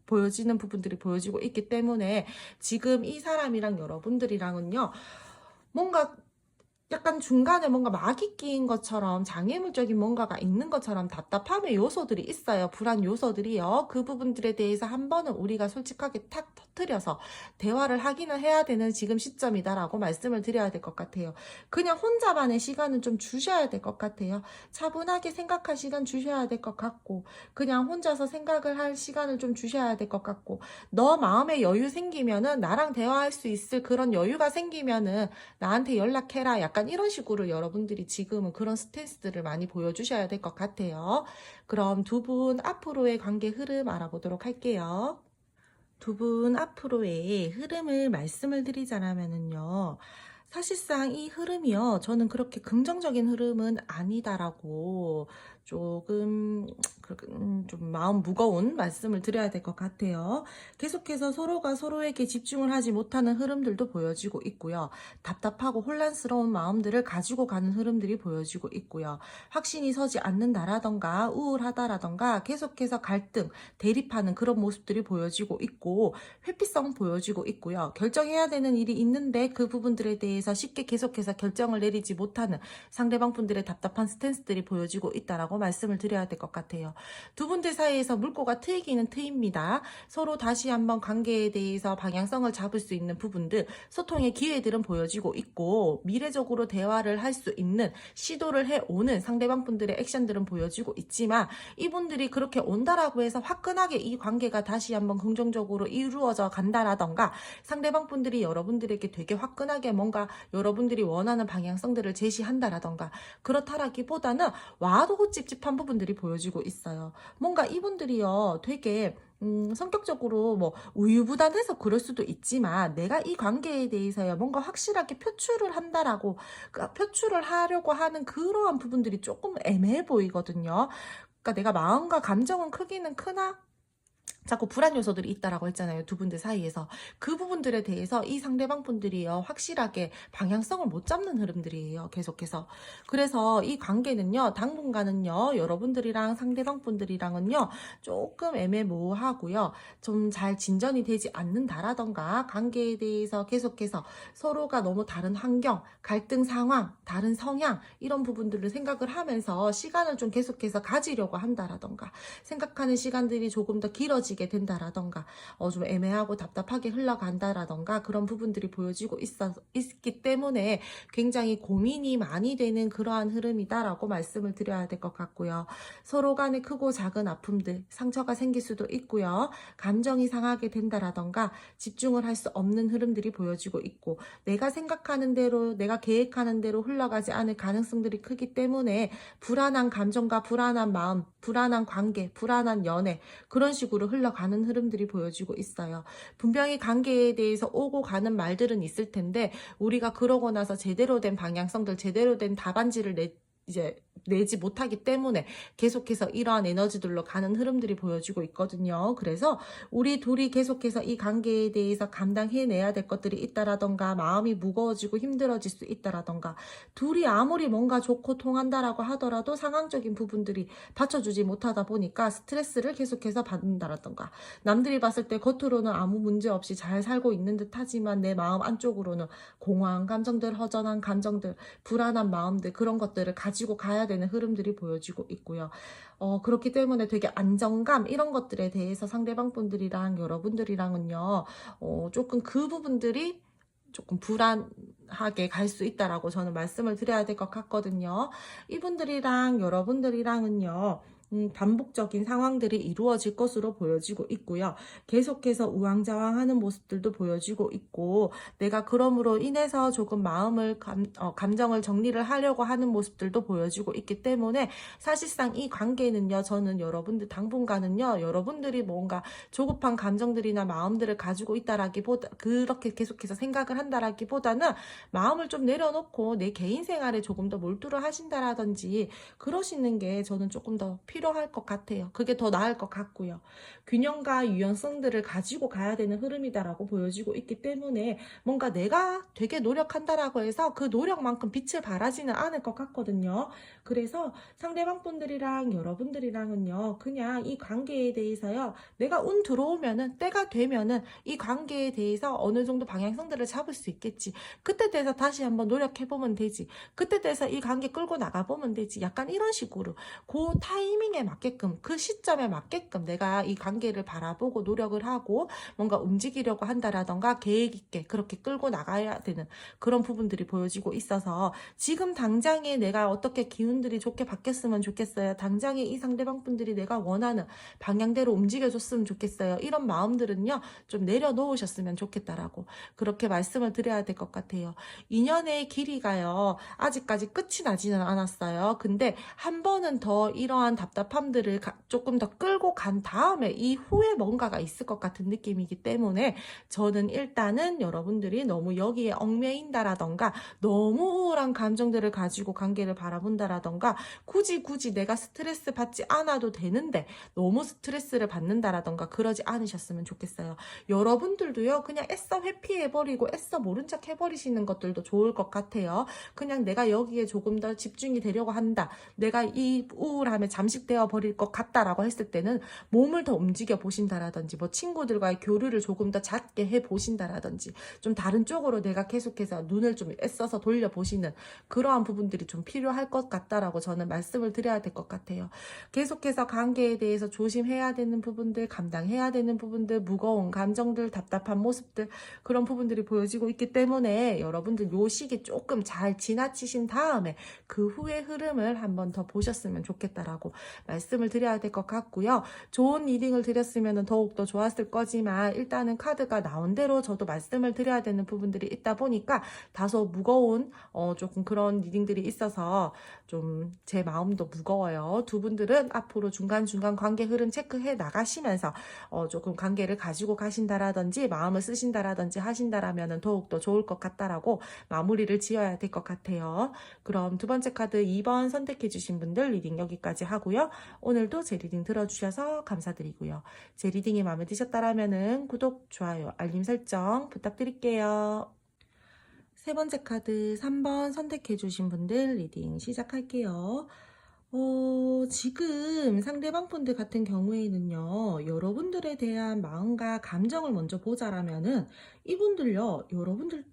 보여지는 부분들이 보여지고 있기 때문에 지금 이 사람이랑 여러분들이랑은요, 뭔가 약간 중간에 뭔가 막이 끼인 것처럼 장애물적인 뭔가가 있는 것처럼 답답함의 요소들이 있어요. 불안 요소들이요. 그 부분들에 대해서 한 번은 우리가 솔직하게 탁 터뜨려서 대화를 하기는 해야 되는 지금 시점이다라고 말씀을 드려야 될 것 같아요. 그냥 혼자만의 시간은 좀 주셔야 될 것 같아요. 차분하게 생각할 시간 주셔야 될 것 같고 그냥 혼자서 생각을 할 시간을 좀 주셔야 될 것 같고 너 마음에 여유 생기면은 나랑 대화할 수 있을 그런 여유가 생기면은 나한테 연락해라, 약간 이런 식으로 여러분들이 지금은 그런 스탠스들을 많이 보여주셔야 될 것 같아요. 그럼 두 분 앞으로의 관계 흐름 알아보도록 할게요. 두 분 앞으로의 흐름을 말씀을 드리자면은요, 사실상 이 흐름이요, 저는 그렇게 긍정적인 흐름은 아니다라고 조금 좀 마음 무거운 말씀을 드려야 될 것 같아요. 계속해서 서로가 서로에게 집중을 하지 못하는 흐름들도 보여지고 있고요. 답답하고 혼란스러운 마음들을 가지고 가는 흐름들이 보여지고 있고요. 확신이 서지 않는다라던가 우울하다라던가 계속해서 갈등, 대립하는 그런 모습들이 보여지고 있고 회피성 보여지고 있고요. 결정해야 되는 일이 있는데 그 부분들에 대해 대해서 쉽게 계속해서 결정을 내리지 못하는 상대방 분들의 답답한 스탠스들이 보여지고 있다라고 말씀을 드려야 될 것 같아요. 두 분들 사이에서 물꼬가 트이기는 트입니다. 서로 다시 한번 관계에 대해서 방향성을 잡을 수 있는 부분들, 소통의 기회들은 보여지고 있고 미래적으로 대화를 할 수 있는 시도를 해오는 상대방 분들의 액션들은 보여지고 있지만 이분들이 그렇게 온다라고 해서 화끈하게 이 관계가 다시 한번 긍정적으로 이루어져 간다라던가 상대방 분들이 여러분들에게 되게 화끈하게 뭔가 여러분들이 원하는 방향성들을 제시한다라던가 그렇다라기보다는 와도 찝찝한 부분들이 보여지고 있어요. 뭔가 이분들이요 되게 성격적으로 뭐 우유부단해서 그럴 수도 있지만 내가 이 관계에 대해서요 뭔가 확실하게 표출을 한다라고 표출을 하려고 하는 그러한 부분들이 조금 애매해 보이거든요. 그러니까 내가 마음과 감정은 크기는 크나 자꾸 불안 요소들이 있다라고 했잖아요. 두 분들 사이에서. 그 부분들에 대해서 이 상대방 분들이요. 확실하게 방향성을 못 잡는 흐름들이에요. 계속해서. 그래서 이 관계는요. 당분간은요. 여러분들이랑 상대방 분들이랑은요. 조금 애매모호하고요. 좀 잘 진전이 되지 않는다라던가 관계에 대해서 계속해서 서로가 너무 다른 환경, 갈등 상황, 다른 성향 이런 부분들을 생각을 하면서 시간을 좀 계속해서 가지려고 한다라던가 생각하는 시간들이 조금 더 길어지게 된다라던가 좀 애매하고 답답하게 흘러간다라던가 그런 부분들이 보여지고 있기 때문에 굉장히 고민이 많이 되는 그러한 흐름이다라고 말씀을 드려야 될 것 같고요. 서로 간에 크고 작은 아픔들, 상처가 생길 수도 있고요. 감정이 상하게 된다라던가 집중을 할 수 없는 흐름들이 보여지고 있고 내가 생각하는 대로 내가 계획하는 대로 흘러가지 않을 가능성들이 크기 때문에 불안한 감정과 불안한 마음, 불안한 관계, 불안한 연애 그런 식으로 흘러가는 흐름들이 보여지고 있어요. 분명히 관계에 대해서 오고 가는 말들은 있을 텐데 우리가 그러고 나서 제대로 된 방향성들, 제대로 된 답안지를 내지 못하기 때문에 계속해서 이러한 에너지들로 가는 흐름들이 보여지고 있거든요. 그래서 우리 둘이 계속해서 이 관계에 대해서 감당해내야 될 것들이 있다라던가 마음이 무거워지고 힘들어질 수 있다라던가 둘이 아무리 뭔가 좋고 통한다라고 하더라도 상황적인 부분들이 받쳐주지 못하다 보니까 스트레스를 계속해서 받는다라던가 남들이 봤을 때 겉으로는 아무 문제 없이 잘 살고 있는 듯 하지만 내 마음 안쪽으로는 공허한 감정들, 허전한 감정들, 불안한 마음들 그런 것들을 가지고 가야 되는 흐름들이 보여지고 있고요. 그렇기 때문에 되게 안정감 이런 것들에 대해서 상대방 분들이랑 여러분들이랑은요. 조금 그 부분들이 조금 불안하게 갈 수 있다라고 저는 말씀을 드려야 될 것 같거든요. 이분들이랑 여러분들이랑은요. 반복적인 상황들이 이루어질 것으로 보여지고 있고요. 계속해서 우왕좌왕하는 모습들도 보여지고 있고 내가 그럼으로 인해서 조금 마음을 감정을 정리를 하려고 하는 모습들도 보여지고 있기 때문에 사실상 이 관계는요. 저는 여러분들 당분간은요. 여러분들이 뭔가 조급한 감정들이나 마음들을 가지고 있다라기보다 그렇게 계속해서 생각을 한다라기보다는 마음을 좀 내려놓고 내 개인 생활에 조금 더 몰두를 하신다라든지 그러시는 게 저는 조금 더 필요할 것 같아요. 그게 더 나을 것 같고요. 균형과 유연성들을 가지고 가야 되는 흐름이다라고 보여지고 있기 때문에 뭔가 내가 되게 노력한다라고 해서 그 노력만큼 빛을 발하지는 않을 것 같거든요. 그래서 상대방 분들이랑 여러분들이랑은요. 그냥 이 관계에 대해서요. 내가 운 들어오면은 때가 되면은 이 관계에 대해서 어느 정도 방향성들을 잡을 수 있겠지. 그때 돼서 다시 한번 노력해보면 되지. 그때 돼서 이 관계 끌고 나가보면 되지. 약간 이런 식으로 그 타이밍에 맞게끔 그 시점에 맞게끔 내가 이 관계를 바라보고 노력을 하고 뭔가 움직이려고 한다라던가 계획 있게 그렇게 끌고 나가야 되는 그런 부분들이 보여지고 있어서 지금 당장에 내가 어떻게 기운들이 좋게 바뀌었으면 좋겠어요. 당장에 이 상대방 분들이 내가 원하는 방향대로 움직여줬으면 좋겠어요. 이런 마음들은요 좀 내려놓으셨으면 좋겠다라고 그렇게 말씀을 드려야 될 것 같아요. 인연의 길이가요 아직까지 끝이 나지는 않았어요. 근데 한 번은 더 이러한 답답함들을 조금 더 끌고 간 다음에 이후에 뭔가가 있을 것 같은 느낌이기 때문에 저는 일단은 여러분들이 너무 여기에 얽매인다라던가 너무 우울한 감정들을 가지고 관계를 바라본다라던가 굳이 내가 스트레스 받지 않아도 되는데 너무 스트레스를 받는다라던가 그러지 않으셨으면 좋겠어요. 여러분들도요 그냥 애써 회피해버리고 애써 모른 척 해버리시는 것들도 좋을 것 같아요. 그냥 내가 여기에 조금 더 집중이 되려고 한다. 내가 이 우울함에 잠식 고립되어 버릴 것 같다라고 했을 때는 몸을 더 움직여 보신다라든지 뭐 친구들과의 교류를 조금 더 잦게 해 보신다라든지 좀 다른 쪽으로 내가 계속해서 눈을 좀 애써서 돌려보시는 그러한 부분들이 좀 필요할 것 같다라고 저는 말씀을 드려야 될 것 같아요. 계속해서 관계에 대해서 조심해야 되는 부분들, 감당해야 되는 부분들, 무거운 감정들, 답답한 모습들 그런 부분들이 보여지고 있기 때문에 여러분들 요 시기 조금 잘 지나치신 다음에 그 후의 흐름을 한번 더 보셨으면 좋겠다라고 말씀을 드려야 될 것 같고요. 좋은 리딩을 드렸으면 더욱더 좋았을 거지만 일단은 카드가 나온 대로 저도 말씀을 드려야 되는 부분들이 있다 보니까 다소 무거운 조금 그런 리딩들이 있어서 좀 제 마음도 무거워요. 두 분들은 앞으로 중간중간 관계 흐름 체크해 나가시면서 조금 관계를 가지고 가신다라든지 마음을 쓰신다라든지 하신다라면 더욱더 좋을 것 같다라고 마무리를 지어야 될 것 같아요. 그럼 두 번째 카드 2번 선택해 주신 분들 리딩 여기까지 하고요. 오늘도 제 리딩 들어주셔서 감사드리고요. 제 리딩이 마음에 드셨다라면 구독, 좋아요, 알림 설정 부탁드릴게요. 세 번째 카드 3번 선택해 주신 분들 리딩 시작할게요. 지금 상대방 분들 같은 경우에는요, 여러분들에 대한 마음과 감정을 먼저 보자라면은, 이분들요, 여러분들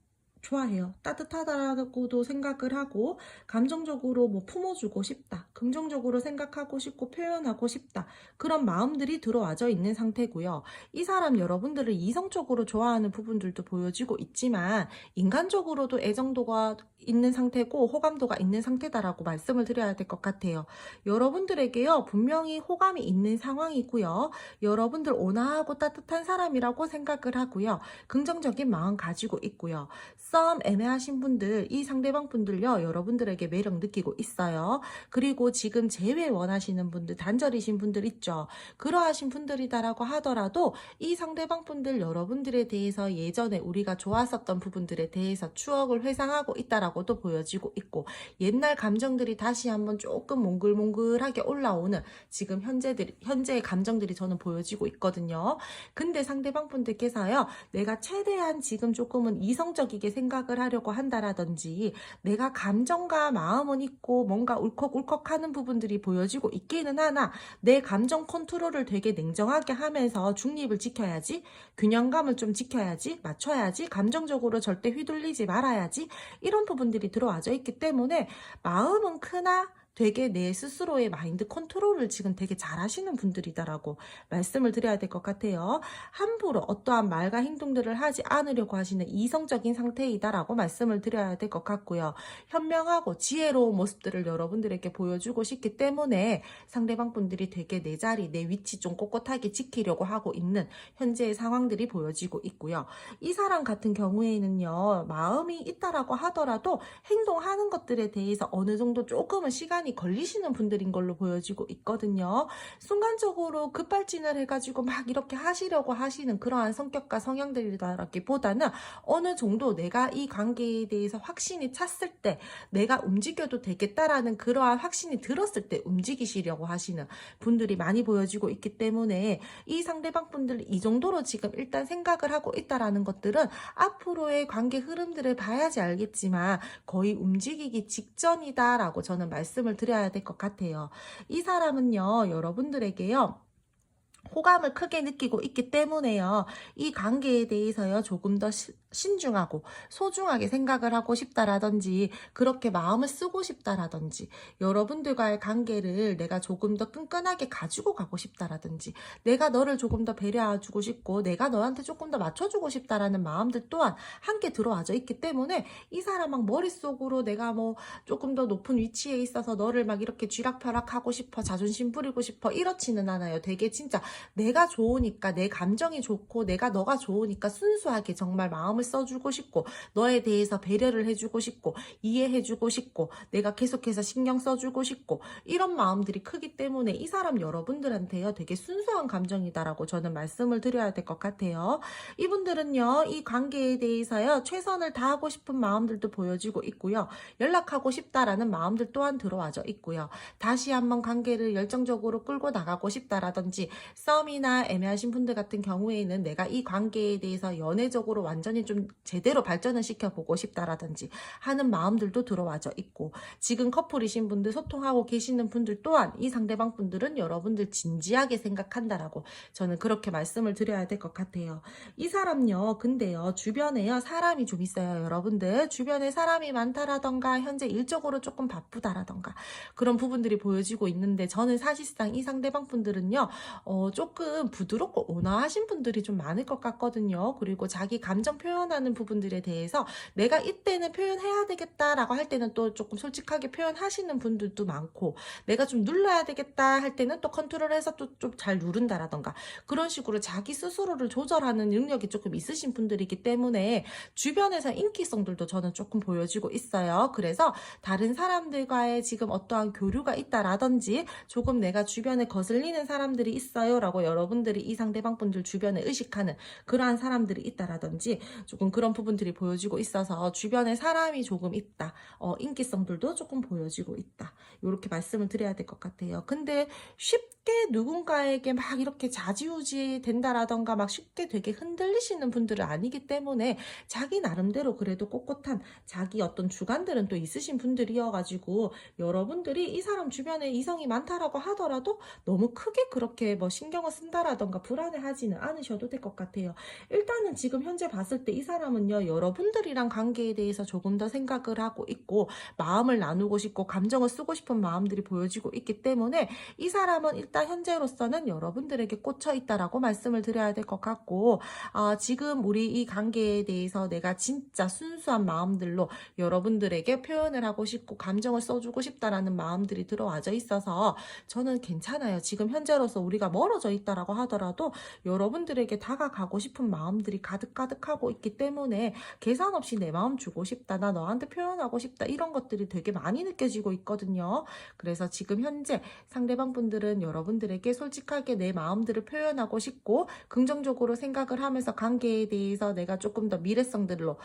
좋아해요. 따뜻하다고도 생각을 하고, 감정적으로 뭐 품어주고 싶다. 긍정적으로 생각하고 싶고 표현하고 싶다. 그런 마음들이 들어와져 있는 상태고요. 이 사람 여러분들을 이성적으로 좋아하는 부분들도 보여지고 있지만, 인간적으로도 애정도가 있는 상태고, 호감도가 있는 상태다라고 말씀을 드려야 될 것 같아요. 여러분들에게요, 분명히 호감이 있는 상황이고요. 여러분들 온화하고 따뜻한 사람이라고 생각을 하고요. 긍정적인 마음 가지고 있고요. 썸 애매하신 분들, 이 상대방 분들요, 여러분들에게 매력 느끼고 있어요. 그리고 지금 재회 원하시는 분들, 단절이신 분들 있죠. 그러하신 분들이다라고 하더라도 이 상대방 분들 여러분들에 대해서 예전에 우리가 좋았었던 부분들에 대해서 추억을 회상하고 있다라고도 보여지고 있고, 옛날 감정들이 다시 한번 조금 몽글몽글하게 올라오는 지금 현재의 감정들이 저는 보여지고 있거든요. 근데 상대방 분들께서요, 내가 최대한 지금 조금은 이성적이게 생각을 하려고 한다라든지 내가 감정과 마음은 있고 뭔가 울컥울컥 하는 부분들이 보여지고 있기는 하나 내 감정 컨트롤을 되게 냉정하게 하면서 중립을 지켜야지, 균형감을 좀 지켜야지, 맞춰야지, 감정적으로 절대 휘둘리지 말아야지, 이런 부분들이 들어와져 있기 때문에 마음은 크나 되게 내 스스로의 마인드 컨트롤을 지금 되게 잘 하시는 분들이다라고 말씀을 드려야 될 것 같아요. 함부로 어떠한 말과 행동들을 하지 않으려고 하시는 이성적인 상태이다라고 말씀을 드려야 될 것 같고요. 현명하고 지혜로운 모습들을 여러분들에게 보여주고 싶기 때문에 상대방 분들이 되게 내 자리, 내 위치 좀 꼿꼿하게 지키려고 하고 있는 현재의 상황들이 보여지고 있고요. 이 사람 같은 경우에는요, 마음이 있다라고 하더라도 행동하는 것들에 대해서 어느 정도 조금은 시간이 걸리시는 분들인 걸로 보여지고 있거든요. 순간적으로 급발진을 해가지고 막 이렇게 하시려고 하시는 그러한 성격과 성향들이라기보다는 어느 정도 내가 이 관계에 대해서 확신이 찼을 때 내가 움직여도 되겠다라는 그러한 확신이 들었을 때 움직이시려고 하시는 분들이 많이 보여지고 있기 때문에 이 상대방 분들 이 정도로 지금 일단 생각을 하고 있다라는 것들은 앞으로의 관계 흐름들을 봐야지 알겠지만 거의 움직이기 직전이다라고 저는 말씀을 드려야 될 것 같아요. 이 사람은요, 여러분들에게요, 호감을 크게 느끼고 있기 때문에요. 이 관계에 대해서요, 조금 더 신중하고 소중하게 생각을 하고 싶다라든지 그렇게 마음을 쓰고 싶다라든지 여러분들과의 관계를 내가 조금 더 끈끈하게 가지고 가고 싶다라든지 내가 너를 조금 더 배려해주고 싶고 내가 너한테 조금 더 맞춰주고 싶다라는 마음들 또한 함께 들어와져 있기 때문에 이 사람 막 머릿속으로 내가 뭐 조금 더 높은 위치에 있어서 너를 막 이렇게 쥐락펴락하고 싶어, 자존심 부리고 싶어, 이렇지는 않아요. 되게 진짜 내가 좋으니까, 내 감정이 좋고 내가 너가 좋으니까 순수하게 정말 마음을 써주고 싶고 너에 대해서 배려를 해주고 싶고 이해해주고 싶고 내가 계속해서 신경 써주고 싶고 이런 마음들이 크기 때문에 이 사람 여러분들한테요, 되게 순수한 감정이다라고 저는 말씀을 드려야 될 것 같아요. 이분들은요, 이 관계에 대해서요, 최선을 다하고 싶은 마음들도 보여지고 있고요. 연락하고 싶다라는 마음들 또한 들어와져 있고요. 다시 한번 관계를 열정적으로 끌고 나가고 싶다라든지 썸이나 애매하신 분들 같은 경우에는 내가 이 관계에 대해서 연애적으로 완전히 좀 제대로 발전을 시켜보고 싶다라든지 하는 마음들도 들어와져 있고, 지금 커플이신 분들, 소통하고 계시는 분들 또한 이 상대방 분들은 여러분들 진지하게 생각한다라고 저는 그렇게 말씀을 드려야 될 것 같아요. 이 사람요, 근데요, 주변에요, 사람이 좀 있어요. 여러분들 주변에 사람이 많다라던가 현재 일적으로 조금 바쁘다라던가 그런 부분들이 보여지고 있는데, 저는 사실상 이 상대방 분들은요, 조금 부드럽고 온화하신 분들이 좀 많을 것 같거든요. 그리고 자기 감정 표현하는 부분들에 대해서 내가 이때는 표현해야 되겠다라고 할 때는 또 조금 솔직하게 표현하시는 분들도 많고, 내가 좀 눌러야 되겠다 할 때는 또 컨트롤해서 또 좀 잘 누른다라던가 그런 식으로 자기 스스로를 조절하는 능력이 조금 있으신 분들이기 때문에 주변에서 인기성들도 저는 조금 보여지고 있어요. 그래서 다른 사람들과의 지금 어떠한 교류가 있다라든지 조금 내가 주변에 거슬리는 사람들이 있어요 라고 여러분들이 이 상대방 분들 주변에 의식하는 그러한 사람들이 있다라든지 조금 그런 부분들이 보여지고 있어서 주변에 사람이 조금 있다, 인기성들도 조금 보여지고 있다, 이렇게 말씀을 드려야 될 것 같아요. 근데 쉽게 누군가에게 막 이렇게 좌지우지 된다라던가 막 쉽게 되게 흔들리시는 분들은 아니기 때문에 자기 나름대로 그래도 꼿꼿한 자기 어떤 주관들은 또 있으신 분들이어가지고, 여러분들이 이 사람 주변에 이성이 많다라고 하더라도 너무 크게 그렇게 뭐 신경을 쓴다라던가 불안해하지는 않으셔도 될 것 같아요. 일단은 지금 현재 봤을 때 이 사람은요, 여러분들이랑 관계에 대해서 조금 더 생각을 하고 있고 마음을 나누고 싶고 감정을 쓰고 싶은 마음들이 보여지고 있기 때문에 이 사람은 일단 현재로서는 여러분들에게 꽂혀 있다라고 말씀을 드려야 될 것 같고, 지금 우리 이 관계에 대해서 내가 진짜 순수한 마음들로 여러분들에게 표현을 하고 싶고 감정을 써주고 싶다라는 마음들이 들어와져 있어서 저는 괜찮아요. 지금 현재로서 우리가 멀어져 있다라고 하더라도 여러분들에게 다가가고 싶은 마음들이 가득가득하고 있기 때문에 계산 없이 내 마음 주고 싶다, 나 너한테 표현하고 싶다, 이런 것들이 되게 많이 느껴지고 있거든요. 그래서 지금 현재 상대방 분들은 여러분들에게 솔직하게 내 마음들을 표현하고 싶고 긍정적으로 생각을 하면서 관계에 대해서 내가 조금 더 미래성들로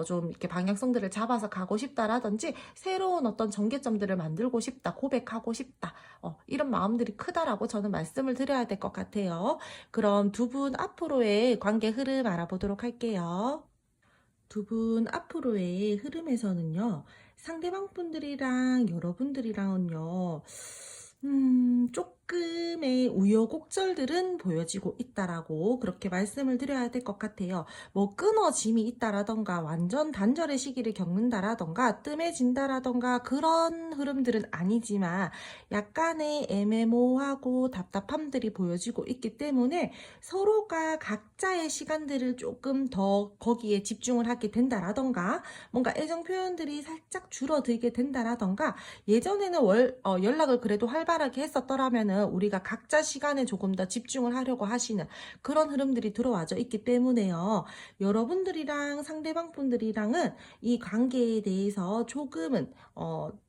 좀 이렇게 방향성들을 잡아서 가고 싶다라든지 새로운 어떤 전개점들을 만들고 싶다, 고백하고 싶다, 이런 마음들이 크다라고 저는 말씀을 드려야 될 것 같아요. 그럼 두 분 앞으로의 관계 흐름 알아보도록 할게요. 두 분 앞으로의 흐름에서는요, 상대방 분들이랑 여러분들이랑은요, 조금의 우여곡절들은 보여지고 있다라고 그렇게 말씀을 드려야 될 것 같아요. 뭐 끊어짐이 있다라던가 완전 단절의 시기를 겪는다라던가 뜸해진다라던가 그런 흐름들은 아니지만 약간의 애매모호하고 답답함들이 보여지고 있기 때문에 서로가 각자의 시간들을 조금 더 거기에 집중을 하게 된다라던가 뭔가 애정 표현들이 살짝 줄어들게 된다라던가, 예전에는 연락을 그래도 활발하게 했었더라면은 우리가 각자 시간에 조금 더 집중을 하려고 하시는 그런 흐름들이 들어와져 있기 때문에요. 여러분들이랑 상대방 분들이랑은 이 관계에 대해서 조금은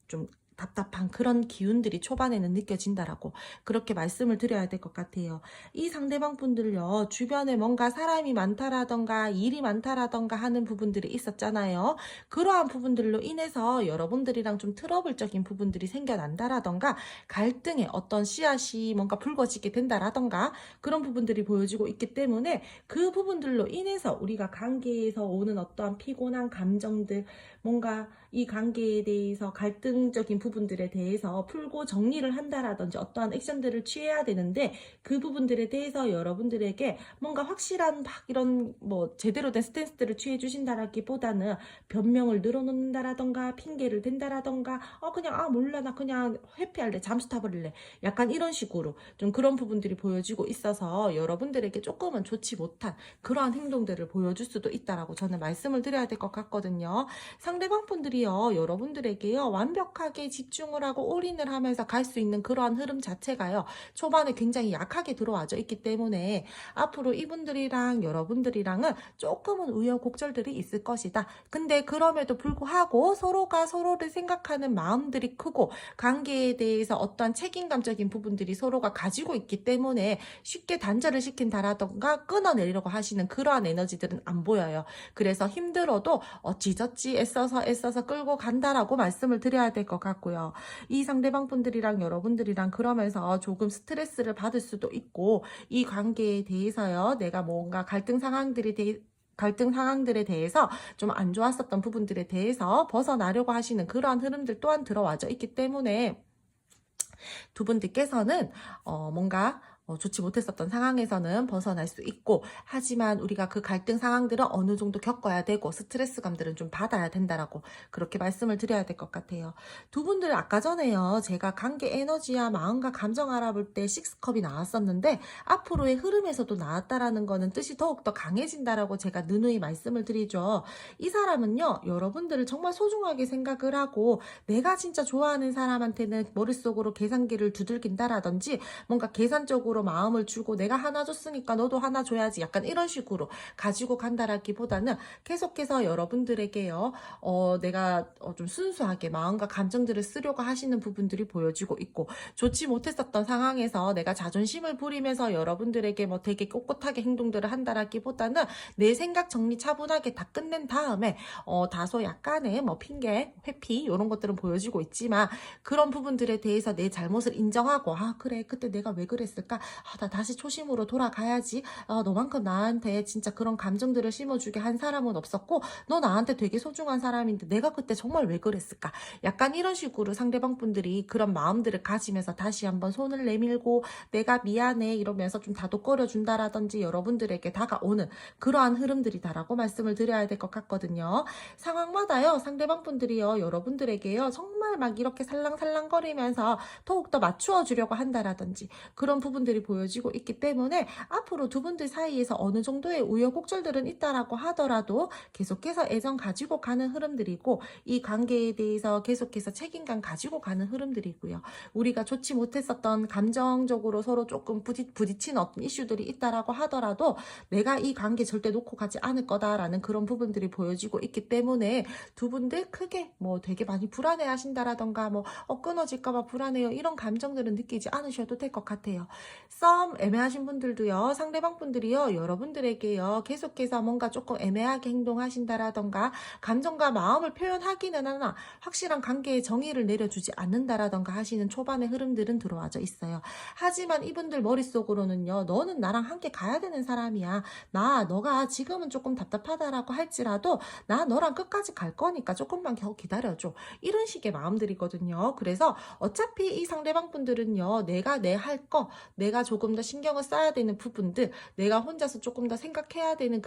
좀 답답한 그런 기운들이 초반에는 느껴진다라고 그렇게 말씀을 드려야 될 것 같아요. 이 상대방 분들요, 주변에 뭔가 사람이 많다라던가 일이 많다라던가 하는 부분들이 있었잖아요. 그러한 부분들로 인해서 여러분들이랑 좀 트러블적인 부분들이 생겨난다라던가 갈등의 어떤 씨앗이 뭔가 불거지게 된다라던가 그런 부분들이 보여지고 있기 때문에 그 부분들로 인해서 우리가 관계에서 오는 어떠한 피곤한 감정들, 뭔가 이 관계에 대해서 갈등적인 부분들에 대해서 풀고 정리를 한다라든지 어떠한 액션들을 취해야 되는데, 그 부분들에 대해서 여러분들에게 뭔가 확실한 막 이런 뭐 제대로 된 스탠스들을 취해 주신다라기보다는 변명을 늘어놓는다라던가 핑계를 댄다라던가 그냥 몰라 나 그냥 회피할래, 잠수 타버릴래, 약간 이런 식으로 좀 그런 부분들이 보여지고 있어서 여러분들에게 조금은 좋지 못한 그러한 행동들을 보여줄 수도 있다라고 저는 말씀을 드려야 될 것 같거든요. 상대방 분들이요, 여러분들에게요 완벽하게 집중을 하고 올인을 하면서 갈 수 있는 그러한 흐름 자체가요 초반에 굉장히 약하게 들어와져 있기 때문에 앞으로 이분들이랑 여러분들이랑은 조금은 우여곡절들이 있을 것이다. 근데 그럼에도 불구하고 서로가 서로를 생각하는 마음들이 크고 관계에 대해서 어떠한 책임감적인 부분들이 서로가 가지고 있기 때문에 쉽게 단절을 시킨다라던가 끊어내려고 하시는 그러한 에너지들은 안 보여요. 그래서 힘들어도 어찌저찌 애써서 끌고 간다라고 말씀을 드려야 될 것 같고요. 이 상대방 분들이랑 여러분들이랑 그러면서 조금 스트레스를 받을 수도 있고, 이 관계에 대해서요, 내가 뭔가 갈등 상황들에 대해서 좀 안 좋았었던 부분들에 대해서 벗어나려고 하시는 그러한 흐름들 또한 들어와져 있기 때문에 두 분들께서는 뭔가 좋지 못했었던 상황에서는 벗어날 수 있고, 하지만 우리가 그 갈등 상황들은 어느 정도 겪어야 되고 스트레스감들은 좀 받아야 된다라고 그렇게 말씀을 드려야 될 것 같아요. 두 분들 아까 전에요, 제가 관계 에너지와 마음과 감정 알아볼 때 식스컵이 나왔었는데 앞으로의 흐름에서도 나왔다라는 거는 뜻이 더욱더 강해진다라고 제가 누누이 말씀을 드리죠. 이 사람은요, 여러분들을 정말 소중하게 생각을 하고 내가 진짜 좋아하는 사람한테는 머릿속으로 계산기를 두들긴다라든지 뭔가 계산적으로 마음을 주고 내가 하나 줬으니까 너도 하나 줘야지, 약간 이런 식으로 가지고 간다라기보다는 계속해서 여러분들에게요, 내가 좀 순수하게 마음과 감정들을 쓰려고 하시는 부분들이 보여지고 있고, 좋지 못했었던 상황에서 내가 자존심을 부리면서 여러분들에게 뭐 되게 꼿꼿하게 행동들을 한다라기보다는 내 생각 정리 차분하게 다 끝낸 다음에 다소 약간의 뭐 핑계, 회피 이런 것들은 보여지고 있지만, 그런 부분들에 대해서 내 잘못을 인정하고, 아 그래 그때 내가 왜 그랬을까, 나 다시 초심으로 돌아가야지, 너만큼 나한테 진짜 그런 감정들을 심어주게 한 사람은 없었고 너 나한테 되게 소중한 사람인데 내가 그때 정말 왜 그랬을까, 약간 이런 식으로 상대방 분들이 그런 마음들을 가지면서 다시 한번 손을 내밀고 내가 미안해 이러면서 좀 다독거려 준다라든지 여러분들에게 다가오는 그러한 흐름들이다라고 말씀을 드려야 될 것 같거든요. 상황마다요, 상대방 분들이요, 여러분들에게요 정말 막 이렇게 살랑살랑거리면서 더욱더 맞추어 주려고 한다라든지 그런 부분들이 보여지고 있기 때문에 앞으로 두 분들 사이에서 어느 정도의 우여곡절들은 있다라고 하더라도 계속해서 애정 가지고 가는 흐름들이고, 이 관계에 대해서 계속해서 책임감 가지고 가는 흐름들이고요. 우리가 좋지 못했었던 감정적으로 서로 조금 부딪히는 어떤 이슈들이 있다라고 하더라도 내가 이 관계 절대 놓고 가지 않을 거다라는 그런 부분들이 보여지고 있기 때문에 두 분들 크게 뭐 되게 많이 불안해 하신다라던가 뭐 끊어질까봐 불안해요 이런 감정들은 느끼지 않으셔도 될 것 같아요. 싸움 애매하신 분들도요, 상대방 분들이요, 여러분들에게요 계속해서 뭔가 조금 애매하게 행동하신다라던가 감정과 마음을 표현하기는 하나 확실한 관계의 정의를 내려주지 않는다라던가 하시는 초반의 흐름들은 들어와져 있어요. 하지만 이분들 머릿속으로는요, 너는 나랑 함께 가야 되는 사람이야, 너가 지금은 조금 답답하다라고 할지라도 나 너랑 끝까지 갈 거니까 조금만 더 기다려줘, 이런 식의 마음들이거든요. 그래서 어차피 이 상대방 분들은요, 내가 할 거, 내가 조금 더 신경을 써야 되는 부분들, 내가 혼자서 조금 더 생각해야 되는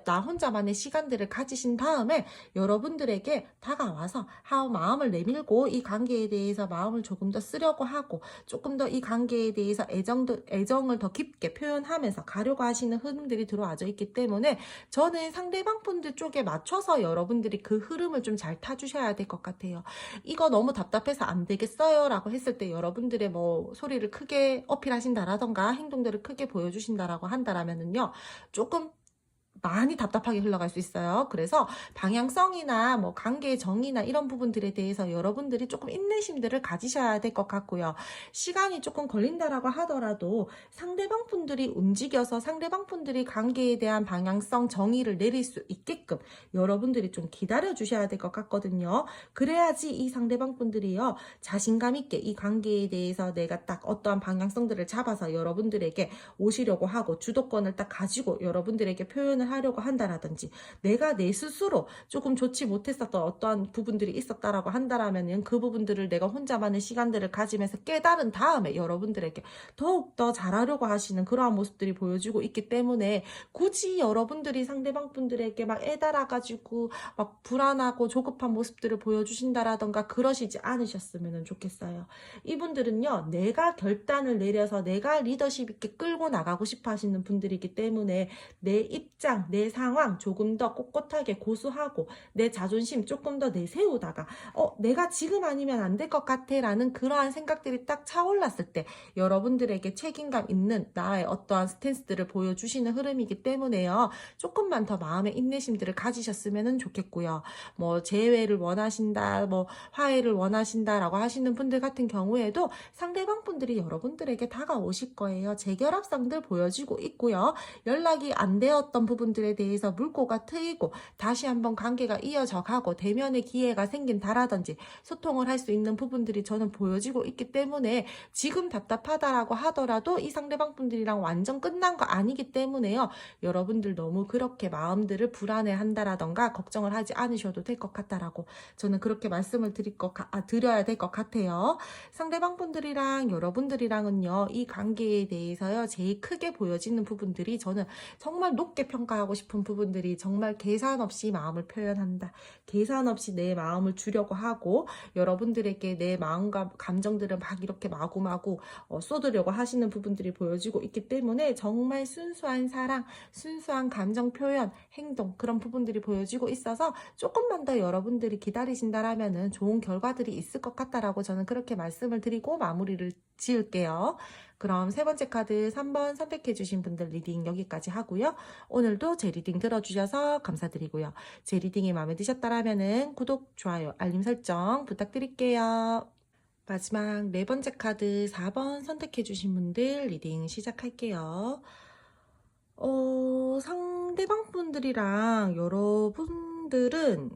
나 혼자만의 시간들을 가지신 다음에 여러분들에게 다가와서 마음을 내밀고 이 관계에 대해서 마음을 조금 더 쓰려고 하고 조금 더 이 관계에 대해서 애정을 더 깊게 표현하면서 가려고 하시는 흐름들이 들어와져 있기 때문에 저는 상대방 분들 쪽에 맞춰서 여러분들이 그 흐름을 좀 잘 타주셔야 될 것 같아요. 이거 너무 답답해서 안 되겠어요 라고 했을 때 여러분들의 뭐 소리를 크게 어필하신다라던가 행동들을 크게 보여주신다라고 한다라면은요, 조금 많이 답답하게 흘러갈 수 있어요. 그래서 방향성이나 뭐 관계의 정의나 이런 부분들에 대해서 여러분들이 조금 인내심들을 가지셔야 될 것 같고요. 시간이 조금 걸린다라고 하더라도 상대방 분들이 움직여서 상대방 분들이 관계에 대한 방향성 정의를 내릴 수 있게끔 여러분들이 좀 기다려 주셔야 될 것 같거든요. 그래야지 이 상대방 분들이요, 자신감 있게 이 관계에 대해서 내가 딱 어떠한 방향성들을 잡아서 여러분들에게 오시려고 하고 주도권을 딱 가지고 여러분들에게 표현을 하려고 한다라든지, 내가 내 스스로 조금 좋지 못했었던 어떠한 부분들이 있었다라고 한다라면 그 부분들을 내가 혼자만의 시간들을 가지면서 깨달은 다음에 여러분들에게 더욱더 잘하려고 하시는 그러한 모습들이 보여지고 있기 때문에 굳이 여러분들이 상대방 분들에게 막 애달아가지고 막 불안하고 조급한 모습들을 보여주신다라던가 그러시지 않으셨으면 좋겠어요. 이분들은요, 내가 결단을 내려서 내가 리더십 있게 끌고 나가고 싶어 하시는 분들이기 때문에 내 입장, 내 상황 조금 더 꼿꼿하게 고수하고 내 자존심 조금 더 내세우다가 내가 지금 아니면 안 될 것 같아 라는 그러한 생각들이 딱 차올랐을 때 여러분들에게 책임감 있는 나의 어떠한 스탠스들을 보여주시는 흐름이기 때문에요, 조금만 더 마음의 인내심들을 가지셨으면 좋겠고요. 뭐 재회를 원하신다, 뭐 화해를 원하신다라고 하시는 분들 같은 경우에도 상대방 분들이 여러분들에게 다가오실 거예요. 재결합상들 보여지고 있고요. 연락이 안 되었던 부분 부분들에 대해서 물꼬가 트이고 다시 한번 관계가 이어져 가고 대면의 기회가 생긴다라든지 소통을 할 수 있는 부분들이 저는 보여지고 있기 때문에 지금 답답하다라고 하더라도 이 상대방 분들이랑 완전 끝난 거 아니기 때문에요. 여러분들 너무 그렇게 마음들을 불안해한다라던가 걱정을 하지 않으셔도 될 것 같다라고 저는 그렇게 말씀을 드려야 될 것 같아요. 상대방 분들이랑 여러분들이랑은요, 이 관계에 대해서요, 제일 크게 보여지는 부분들이 저는 정말 높게 평가하고 싶은 부분들이 정말 계산 없이 마음을 표현한다. 계산 없이 내 마음을 주려고 하고 여러분들에게 내 마음과 감정들을 막 이렇게 마구마구 쏟으려고 하시는 부분들이 보여지고 있기 때문에 정말 순수한 사랑, 순수한 감정 표현, 행동 그런 부분들이 보여지고 있어서 조금만 더 여러분들이 기다리신다라면은 좋은 결과들이 있을 것 같다라고 저는 그렇게 말씀을 드리고 마무리를 지을게요. 그럼 세 번째 카드 3번 선택해 주신 분들 리딩 여기까지 하고요. 오늘도 제 리딩 들어주셔서 감사드리고요. 제 리딩이 마음에 드셨다라면은 구독, 좋아요, 알림 설정 부탁드릴게요. 마지막 네 번째 카드 4번 선택해 주신 분들 리딩 시작할게요. 상대방 분들이랑 여러분들은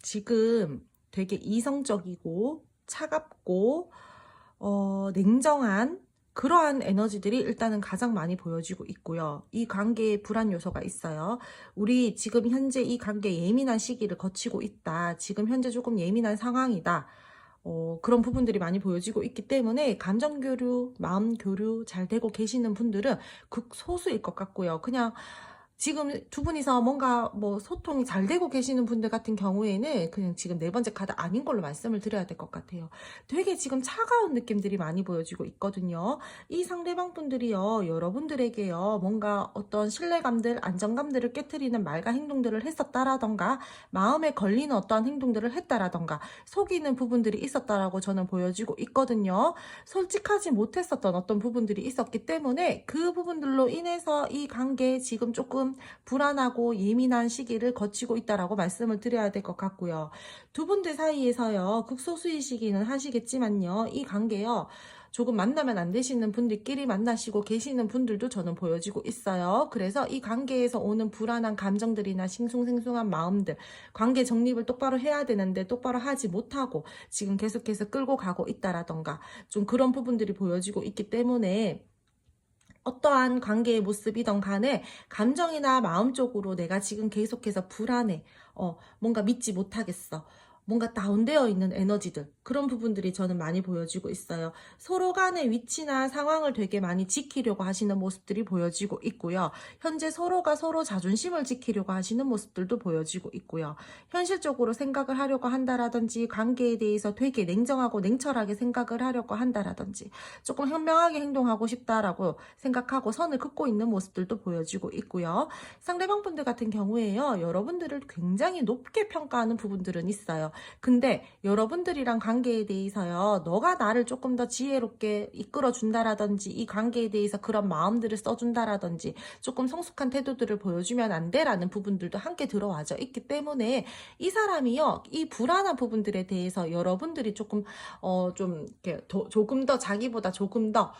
지금 되게 이성적이고 차갑고 냉정한 그러한 에너지들이 일단은 가장 많이 보여지고 있고요. 이 관계에 불안 요소가 있어요. 우리 지금 현재 이 관계 예민한 시기를 거치고 있다. 지금 현재 조금 예민한 상황이다. 그런 부분들이 많이 보여지고 있기 때문에 감정 교류, 마음 교류 잘 되고 계시는 분들은 극소수일 것 같고요. 그냥 지금 두 분이서 뭔가 뭐 소통이 잘 되고 계시는 분들 같은 경우에는 그냥 지금 네 번째 카드 아닌 걸로 말씀을 드려야 될 것 같아요. 되게 지금 차가운 느낌들이 많이 보여지고 있거든요. 이 상대방 분들이요, 여러분들에게요, 뭔가 어떤 신뢰감들, 안정감들을 깨트리는 말과 행동들을 했었다라던가, 마음에 걸리는 어떠한 행동들을 했다라던가, 속이는 부분들이 있었다라고 저는 보여지고 있거든요. 솔직하지 못했었던 어떤 부분들이 있었기 때문에 그 부분들로 인해서 이 관계에 지금 조금 불안하고 예민한 시기를 거치고 있다라고 말씀을 드려야 될 것 같고요. 두 분들 사이에서요, 극소수이시기는 하시겠지만요, 이 관계요, 조금 만나면 안 되시는 분들끼리 만나시고 계시는 분들도 저는 보여지고 있어요. 그래서 이 관계에서 오는 불안한 감정들이나 싱숭생숭한 마음들, 관계 정립을 똑바로 해야 되는데 똑바로 하지 못하고 지금 계속해서 끌고 가고 있다라던가 좀 그런 부분들이 보여지고 있기 때문에 어떠한 관계의 모습이든 간에 감정이나 마음적으로 내가 지금 계속해서 불안해. 뭔가 믿지 못하겠어. 뭔가 다운되어 있는 에너지들 그런 부분들이 저는 많이 보여지고 있어요. 서로 간의 위치나 상황을 되게 많이 지키려고 하시는 모습들이 보여지고 있고요. 현재 서로가 서로 자존심을 지키려고 하시는 모습들도 보여지고 있고요. 현실적으로 생각을 하려고 한다라든지 관계에 대해서 되게 냉정하고 냉철하게 생각을 하려고 한다라든지 조금 현명하게 행동하고 싶다라고 생각하고 선을 긋고 있는 모습들도 보여지고 있고요. 상대방 분들 같은 경우에요, 여러분들을 굉장히 높게 평가하는 부분들은 있어요. 근데 여러분들이랑 관계에 대해서요, 너가 나를 조금 더 지혜롭게 이끌어 준다라든지 이 관계에 대해서 그런 마음들을 써준다라든지 조금 성숙한 태도들을 보여주면 안 돼라는 부분들도 함께 들어와져 있기 때문에 이 사람이요, 이 불안한 부분들에 대해서 여러분들이 조금 좀 이렇게 조금 더 자기보다 조금 더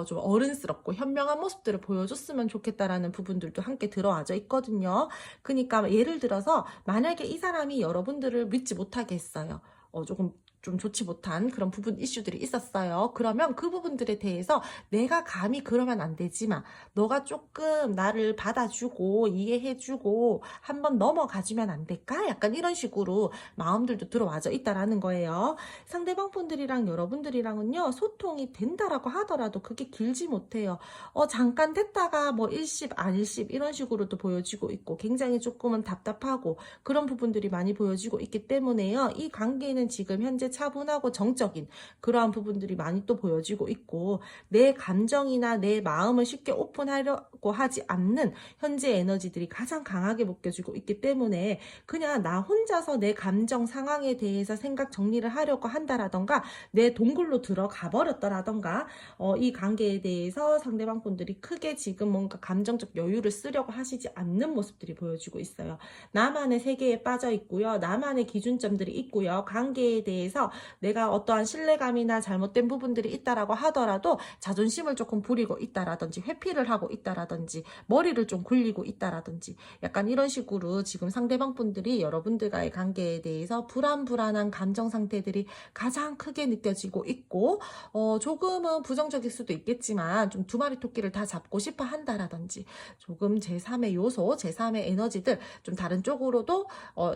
좀 어른스럽고 현명한 모습들을 보여줬으면 좋겠다라는 부분들도 함께 들어와져 있거든요. 그러니까 예를 들어서 만약에 이 사람이 여러분들을 믿지 못하게 했어요. 조금 좀 좋지 못한 그런 부분 이슈들이 있었어요. 그러면 그 부분들에 대해서 내가 감히 그러면 안 되지만 너가 조금 나를 받아주고 이해해주고 한번 넘어가주면 안 될까? 약간 이런 식으로 마음들도 들어와져 있다라는 거예요. 상대방 분들이랑 여러분들이랑은요, 소통이 된다라고 하더라도 그게 길지 못해요. 잠깐 됐다가 뭐 일십 안일십 이런 식으로도 보여지고 있고 굉장히 조금은 답답하고 그런 부분들이 많이 보여지고 있기 때문에요. 이 관계는 지금 현재 차분하고 정적인 그러한 부분들이 많이 또 보여지고 있고 내 감정이나 내 마음을 쉽게 오픈하려고 하지 않는 현재 에너지들이 가장 강하게 느껴지고 있기 때문에 그냥 나 혼자서 내 감정 상황에 대해서 생각 정리를 하려고 한다라던가 내 동굴로 들어가 버렸더라던가 이 관계에 대해서 상대방 분들이 크게 지금 뭔가 감정적 여유를 쓰려고 하시지 않는 모습들이 보여지고 있어요. 나만의 세계에 빠져 있고요. 나만의 기준점들이 있고요. 관계에 대해서 대해서 내가 어떠한 신뢰감이나 잘못된 부분들이 있다라고 하더라도 자존심을 조금 부리고 있다라든지 회피를 하고 있다라든지 머리를 좀 굴리고 있다라든지 약간 이런 식으로 지금 상대방 분들이 여러분들과의 관계에 대해서 불안한 감정 상태들이 가장 크게 느껴지고 있고 조금은 부정적일 수도 있겠지만 좀 두 마리 토끼를 다 잡고 싶어 한다라든지 조금 제3의 요소, 제3의 에너지들 좀 다른 쪽으로도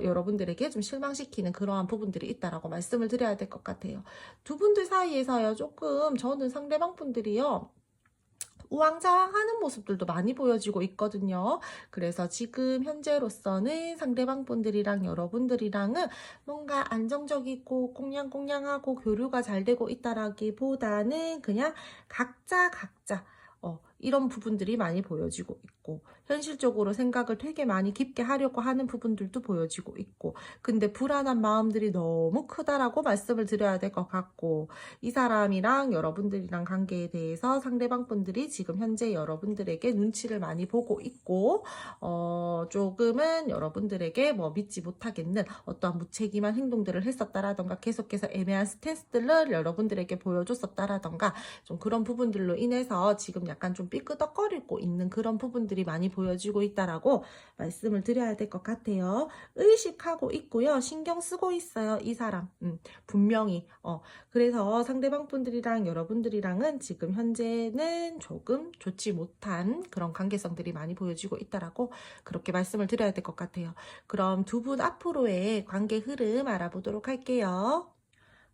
여러분들에게 좀 실망시키는 그러한 부분들이 있다라고 말씀을 드려야 될 것 같아요. 두 분들 사이에서요, 조금 저는 상대방 분들이요, 우왕좌왕하는 모습들도 많이 보여지고 있거든요. 그래서 지금 현재로서는 상대방 분들이랑 여러분들이랑은 뭔가 안정적이고 꽁냥꽁냥하고 교류가 잘 되고 있다라기보다는 그냥 각자 이런 부분들이 많이 보여지고 있고 현실적으로 생각을 되게 많이 깊게 하려고 하는 부분들도 보여지고 있고 근데 불안한 마음들이 너무 크다라고 말씀을 드려야 될 것 같고 이 사람이랑 여러분들이랑 관계에 대해서 상대방 분들이 지금 현재 여러분들에게 눈치를 많이 보고 있고 조금은 여러분들에게 뭐 믿지 못하겠는 어떠한 무책임한 행동들을 했었다라던가 계속해서 애매한 스탠스들을 여러분들에게 보여줬었다라던가 좀 그런 부분들로 인해서 지금 약간 좀 삐끄덕거리고 있는 그런 부분들이 많이 보여지고 있다라고 말씀을 드려야 될 것 같아요. 의식하고 있고요. 신경 쓰고 있어요. 이 사람. 분명히. 그래서 상대방 분들이랑 여러분들이랑은 지금 현재는 조금 좋지 못한 그런 관계성들이 많이 보여지고 있다라고 그렇게 말씀을 드려야 될 것 같아요. 그럼 두 분 앞으로의 관계 흐름 알아보도록 할게요.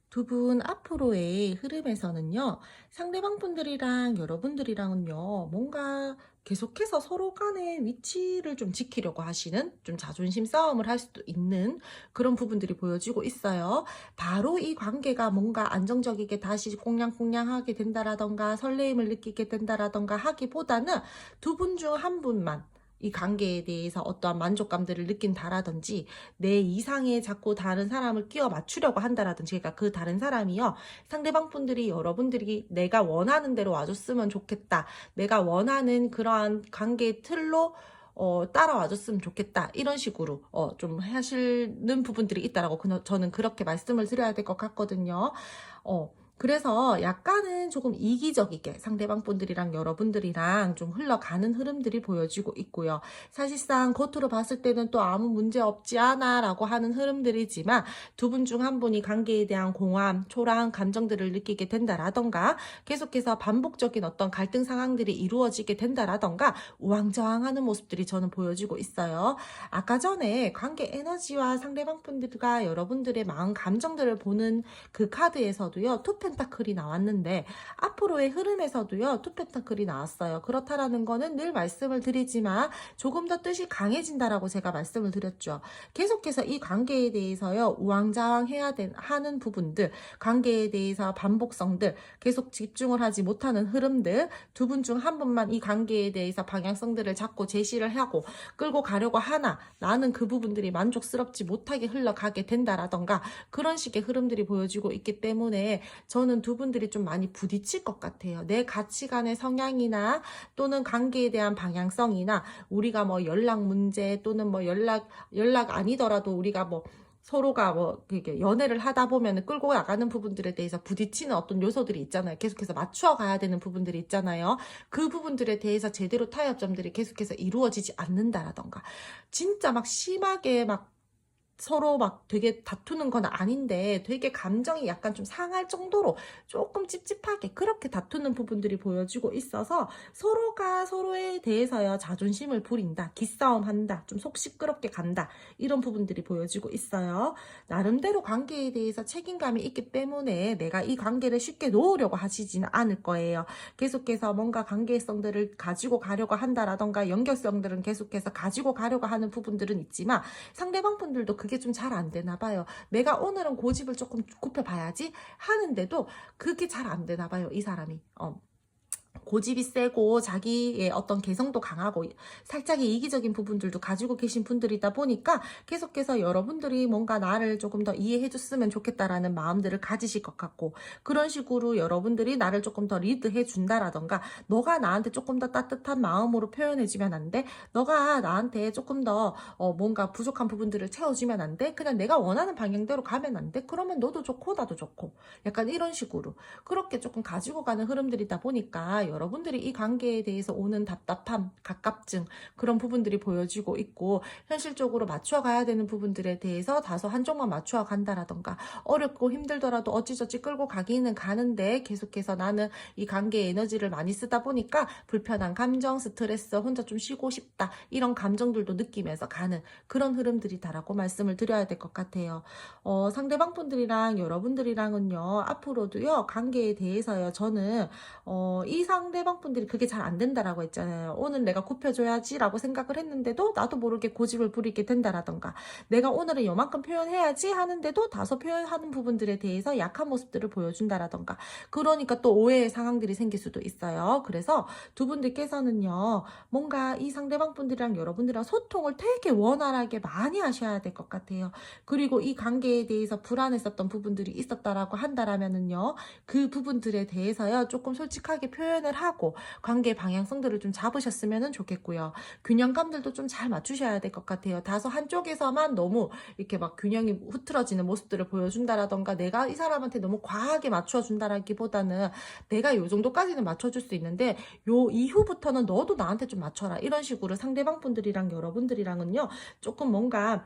두 분 앞으로의 흐름에서는요, 상대방 분들이랑 여러분들이랑은요, 뭔가 계속해서 서로 간의 위치를 좀 지키려고 하시는, 좀 자존심 싸움을 할 수도 있는 그런 부분들이 보여지고 있어요. 바로 이 관계가 뭔가 안정적이게 다시 꽁냥꽁냥하게 된다라던가, 설레임을 느끼게 된다라던가 하기보다는 두 분 중 한 분만 이 관계에 대해서 어떠한 만족감들을 느낀다라든지 내 이상에 자꾸 다른 사람을 끼워 맞추려고 한다라든지 그러니까 그 다른 사람이요 상대방 분들이 여러분들이 내가 원하는 대로 와줬으면 좋겠다 내가 원하는 그러한 관계의 틀로 따라와줬으면 좋겠다 이런 식으로 좀 하시는 부분들이 있다라고 저는 그렇게 말씀을 드려야 될 것 같거든요. 그래서 약간은 조금 이기적이게 상대방 분들이랑 여러분들이랑 좀 흘러가는 흐름들이 보여지고 있고요. 사실상 겉으로 봤을 때는 또 아무 문제 없지 않아 라고 하는 흐름들이지만 두 분 중 한 분이 관계에 대한 공허함, 초라한 감정들을 느끼게 된다라던가 계속해서 반복적인 어떤 갈등 상황들이 이루어지게 된다라던가 우왕좌왕하는 모습들이 저는 보여지고 있어요. 아까 전에 관계 에너지와 상대방 분들과 여러분들의 마음 감정들을 보는 그 카드에서도요. 투 펜타클이 나왔는데 앞으로의 흐름에서도요. 투 펜타클이 나왔어요. 그렇다라는 거는 늘 말씀을 드리지만 조금 더 뜻이 강해진다라고 제가 말씀을 드렸죠. 계속해서 이 관계에 대해서요. 우왕좌왕 하는 부분들, 관계에 대해서 반복성들, 계속 집중을 하지 못하는 흐름들, 두 분 중 한 분만 이 관계에 대해서 방향성들을 잡고 제시를 하고 끌고 가려고 하나 나는 그 부분들이 만족스럽지 못하게 흘러가게 된다라던가 그런 식의 흐름들이 보여지고 있기 때문에 저는 두 분들이 좀 많이 부딪힐 것 같아요. 내 가치관의 성향이나 또는 관계에 대한 방향성이나 우리가 뭐 연락 문제 또는 뭐 연락 아니더라도 우리가 뭐 서로가 뭐 이렇게 연애를 하다 보면 끌고 나가는 부분들에 대해서 부딪히는 어떤 요소들이 있잖아요. 계속해서 맞추어 가야 되는 부분들이 있잖아요. 그 부분들에 대해서 제대로 타협점들이 계속해서 이루어지지 않는다라던가 진짜 막 심하게 막 서로 막 되게 다투는 건 아닌데 되게 감정이 약간 좀 상할 정도로 조금 찝찝하게 그렇게 다투는 부분들이 보여지고 있어서 서로가 서로에 대해서요 자존심을 부린다, 기싸움한다, 좀 속 시끄럽게 간다 이런 부분들이 보여지고 있어요. 나름대로 관계에 대해서 책임감이 있기 때문에 내가 이 관계를 쉽게 놓으려고 하시지는 않을 거예요. 계속해서 뭔가 관계성들을 가지고 가려고 한다라던가 연결성들은 계속해서 가지고 가려고 하는 부분들은 있지만 상대방 분들도 그게 좀 잘 안 되나 봐요. 내가 오늘은 고집을 조금 굽혀봐야지 하는데도 그게 잘 안 되나 봐요. 이 사람이. 고집이 세고 자기의 어떤 개성도 강하고 살짝의 이기적인 부분들도 가지고 계신 분들이다 보니까 계속해서 여러분들이 뭔가 나를 조금 더 이해해 줬으면 좋겠다라는 마음들을 가지실 것 같고, 그런 식으로 여러분들이 나를 조금 더 리드해 준다라던가, 너가 나한테 조금 더 따뜻한 마음으로 표현해 주면 안 돼? 너가 나한테 조금 더 뭔가 부족한 부분들을 채워주면 안 돼? 그냥 내가 원하는 방향대로 가면 안 돼? 그러면 너도 좋고 나도 좋고, 약간 이런 식으로 그렇게 조금 가지고 가는 흐름들이다 보니까 여러분들이 이 관계에 대해서 오는 답답함, 가깝증, 그런 부분들이 보여지고 있고, 현실적으로 맞춰가야 되는 부분들에 대해서 다소 한쪽만 맞춰 간다라던가, 어렵고 힘들더라도 어찌저찌 끌고 가기는 가는데 계속해서 나는 이 관계에 에너지를 많이 쓰다 보니까 불편한 감정, 스트레스, 혼자 좀 쉬고 싶다, 이런 감정들도 느끼면서 가는 그런 흐름들이다라고 말씀을 드려야 될 것 같아요. 상대방 분들이랑 여러분들이랑은요, 앞으로도요, 관계에 대해서요, 저는 이 상대방 분들이 그게 잘 안 된다라고 했잖아요. 오늘 내가 굽혀줘야지라고 생각을 했는데도 나도 모르게 고집을 부리게 된다라던가, 내가 오늘은 요만큼 표현해야지 하는데도 다소 표현하는 부분들에 대해서 약한 모습들을 보여준다라던가, 그러니까 또 오해의 상황들이 생길 수도 있어요. 그래서 두 분들께서는요, 뭔가 이 상대방 분들이랑 여러분들이랑 소통을 되게 원활하게 많이 하셔야 될 것 같아요. 그리고 이 관계에 대해서 불안했었던 부분들이 있었다라고 한다라면은요, 그 부분들에 대해서요, 조금 솔직하게 표현을 하고 관계의 방향성들을 좀 잡으셨으면 좋겠고요. 균형감들도 좀 잘 맞추셔야 될 것 같아요. 다소 한쪽에서만 너무 이렇게 막 균형이 흐트러지는 모습들을 보여준다라던가, 내가 이 사람한테 너무 과하게 맞춰준다라기보다는 내가 요 정도까지는 맞춰줄 수 있는데 요 이후부터는 너도 나한테 좀 맞춰라, 이런 식으로 상대방 분들이랑 여러분들이랑은요, 조금 뭔가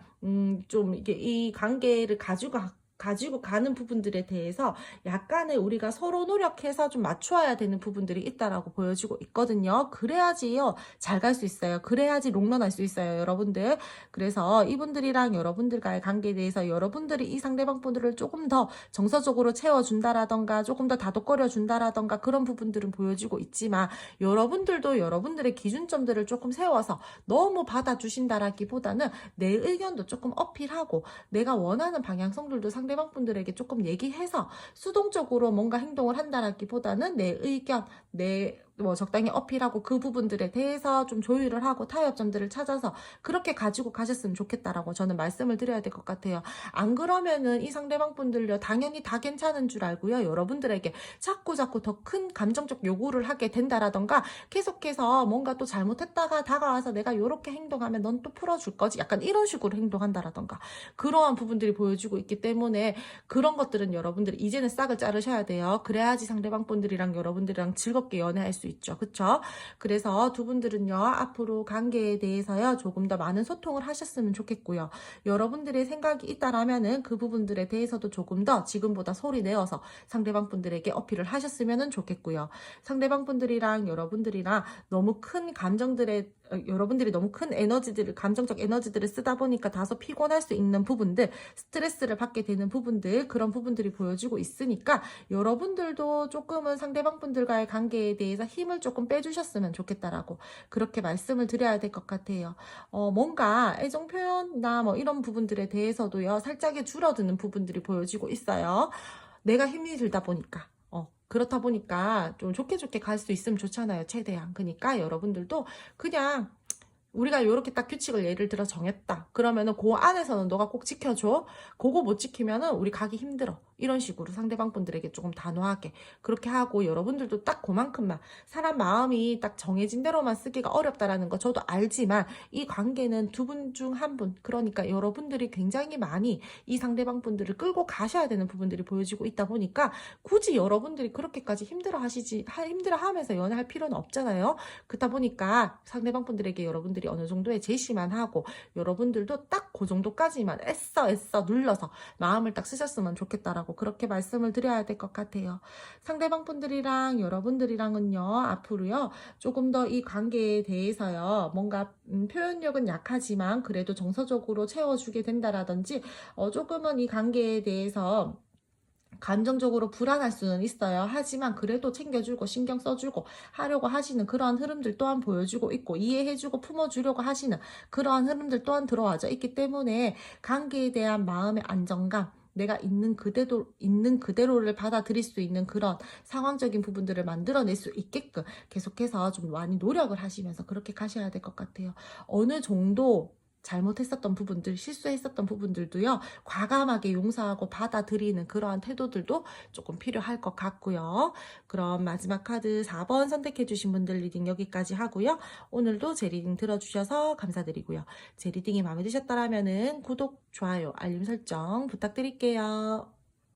좀 이게 이 관계를 가지고 가는 부분들에 대해서 약간의 우리가 서로 노력해서 좀 맞춰야 되는 부분들이 있다라고 보여지고 있거든요. 그래야지요, 잘 갈 수 있어요. 그래야지 롱런할 수 있어요, 여러분들. 그래서 이분들이랑 여러분들과의 관계에 대해서 여러분들이 이 상대방 분들을 조금 더 정서적으로 채워준다라던가, 조금 더 다독거려준다라던가, 그런 부분들은 보여지고 있지만, 여러분들도 여러분들의 기준점들을 조금 세워서 너무 받아주신다라기보다는 내 의견도 조금 어필하고, 내가 원하는 방향성들도 상대방 분들에게 조금 얘기해서 수동적으로 뭔가 행동을 한다라기보다는 내 의견, 내 적당히 어필하고 그 부분들에 대해서 좀 조율을 하고 타협점들을 찾아서 그렇게 가지고 가셨으면 좋겠다라고 저는 말씀을 드려야 될 것 같아요. 안 그러면은 이 상대방 분들요, 당연히 다 괜찮은 줄 알고요, 여러분들에게 자꾸 더 큰 감정적 요구를 하게 된다라던가, 계속해서 뭔가 또 잘못했다가 다가와서 내가 요렇게 행동하면 넌 또 풀어줄 거지, 약간 이런 식으로 행동한다라던가, 그러한 부분들이 보여지고 있기 때문에 그런 것들은 여러분들이 이제는 싹을 자르셔야 돼요. 그래야지 상대방 분들이랑 여러분들이랑 즐겁게 연애할 수 있죠. 그쵸? 그래서 두 분들은요, 앞으로 관계에 대해서요, 조금 더 많은 소통을 하셨으면 좋겠고요. 여러분들의 생각이 있다라면은 그 부분들에 대해서도 조금 더 지금보다 소리 내어서 상대방 분들에게 어필을 하셨으면 좋겠고요. 상대방 분들이랑 여러분들이랑 너무 큰 감정들에 여러분들이 너무 큰 에너지들을, 감정적 에너지들을 쓰다 보니까 다소 피곤할 수 있는 부분들, 스트레스를 받게 되는 부분들, 그런 부분들이 보여지고 있으니까 여러분들도 조금은 상대방 분들과의 관계에 대해서 힘을 조금 빼주셨으면 좋겠다라고 그렇게 말씀을 드려야 될 것 같아요. 뭔가 애정 표현이나 뭐 이런 부분들에 대해서도요, 살짝의 줄어드는 부분들이 보여지고 있어요. 내가 힘이 들다 보니까. 그렇다 보니까 좀 좋게 갈 수 있으면 좋잖아요, 최대한. 그러니까 여러분들도 그냥 우리가 요렇게 딱 규칙을 예를 들어 정했다. 그러면은 그 안에서는 너가 꼭 지켜줘. 그거 못 지키면은 우리 가기 힘들어. 이런 식으로 상대방 분들에게 조금 단호하게 그렇게 하고, 여러분들도 딱 그만큼만, 사람 마음이 딱 정해진 대로만 쓰기가 어렵다라는 거 저도 알지만, 이 관계는 두 분 중 한 분, 그러니까 여러분들이 굉장히 많이 이 상대방 분들을 끌고 가셔야 되는 부분들이 보여지고 있다 보니까 굳이 여러분들이 그렇게까지 힘들어하면서 연애할 필요는 없잖아요. 그렇다 보니까 상대방 분들에게 여러분들이 어느 정도의 제시만 하고, 여러분들도 딱 그 정도까지만 애써 눌러서 마음을 딱 쓰셨으면 좋겠다라고 그렇게 말씀을 드려야 될 것 같아요. 상대방 분들이랑 여러분들이랑은요, 앞으로요, 조금 더 이 관계에 대해서요, 뭔가 표현력은 약하지만 그래도 정서적으로 채워주게 된다라든지, 조금은 이 관계에 대해서 감정적으로 불안할 수는 있어요. 하지만 그래도 챙겨주고 신경 써주고 하려고 하시는 그러한 흐름들 또한 보여주고 있고, 이해해주고 품어주려고 하시는 그러한 흐름들 또한 들어와져 있기 때문에 관계에 대한 마음의 안정감, 내가 있는 그대로를 받아들일 수 있는 그런 상황적인 부분들을 만들어낼 수 있게끔 계속해서 좀 많이 노력을 하시면서 그렇게 가셔야 될 것 같아요. 어느 정도 잘못했었던 부분들, 실수했었던 부분들도요, 과감하게 용서하고 받아들이는 그러한 태도들도 조금 필요할 것 같고요. 그럼 마지막 카드 4번 선택해주신 분들 리딩 여기까지 하고요. 오늘도 제 리딩 들어주셔서 감사드리고요. 제 리딩이 마음에 드셨다면 구독, 좋아요, 알림 설정 부탁드릴게요.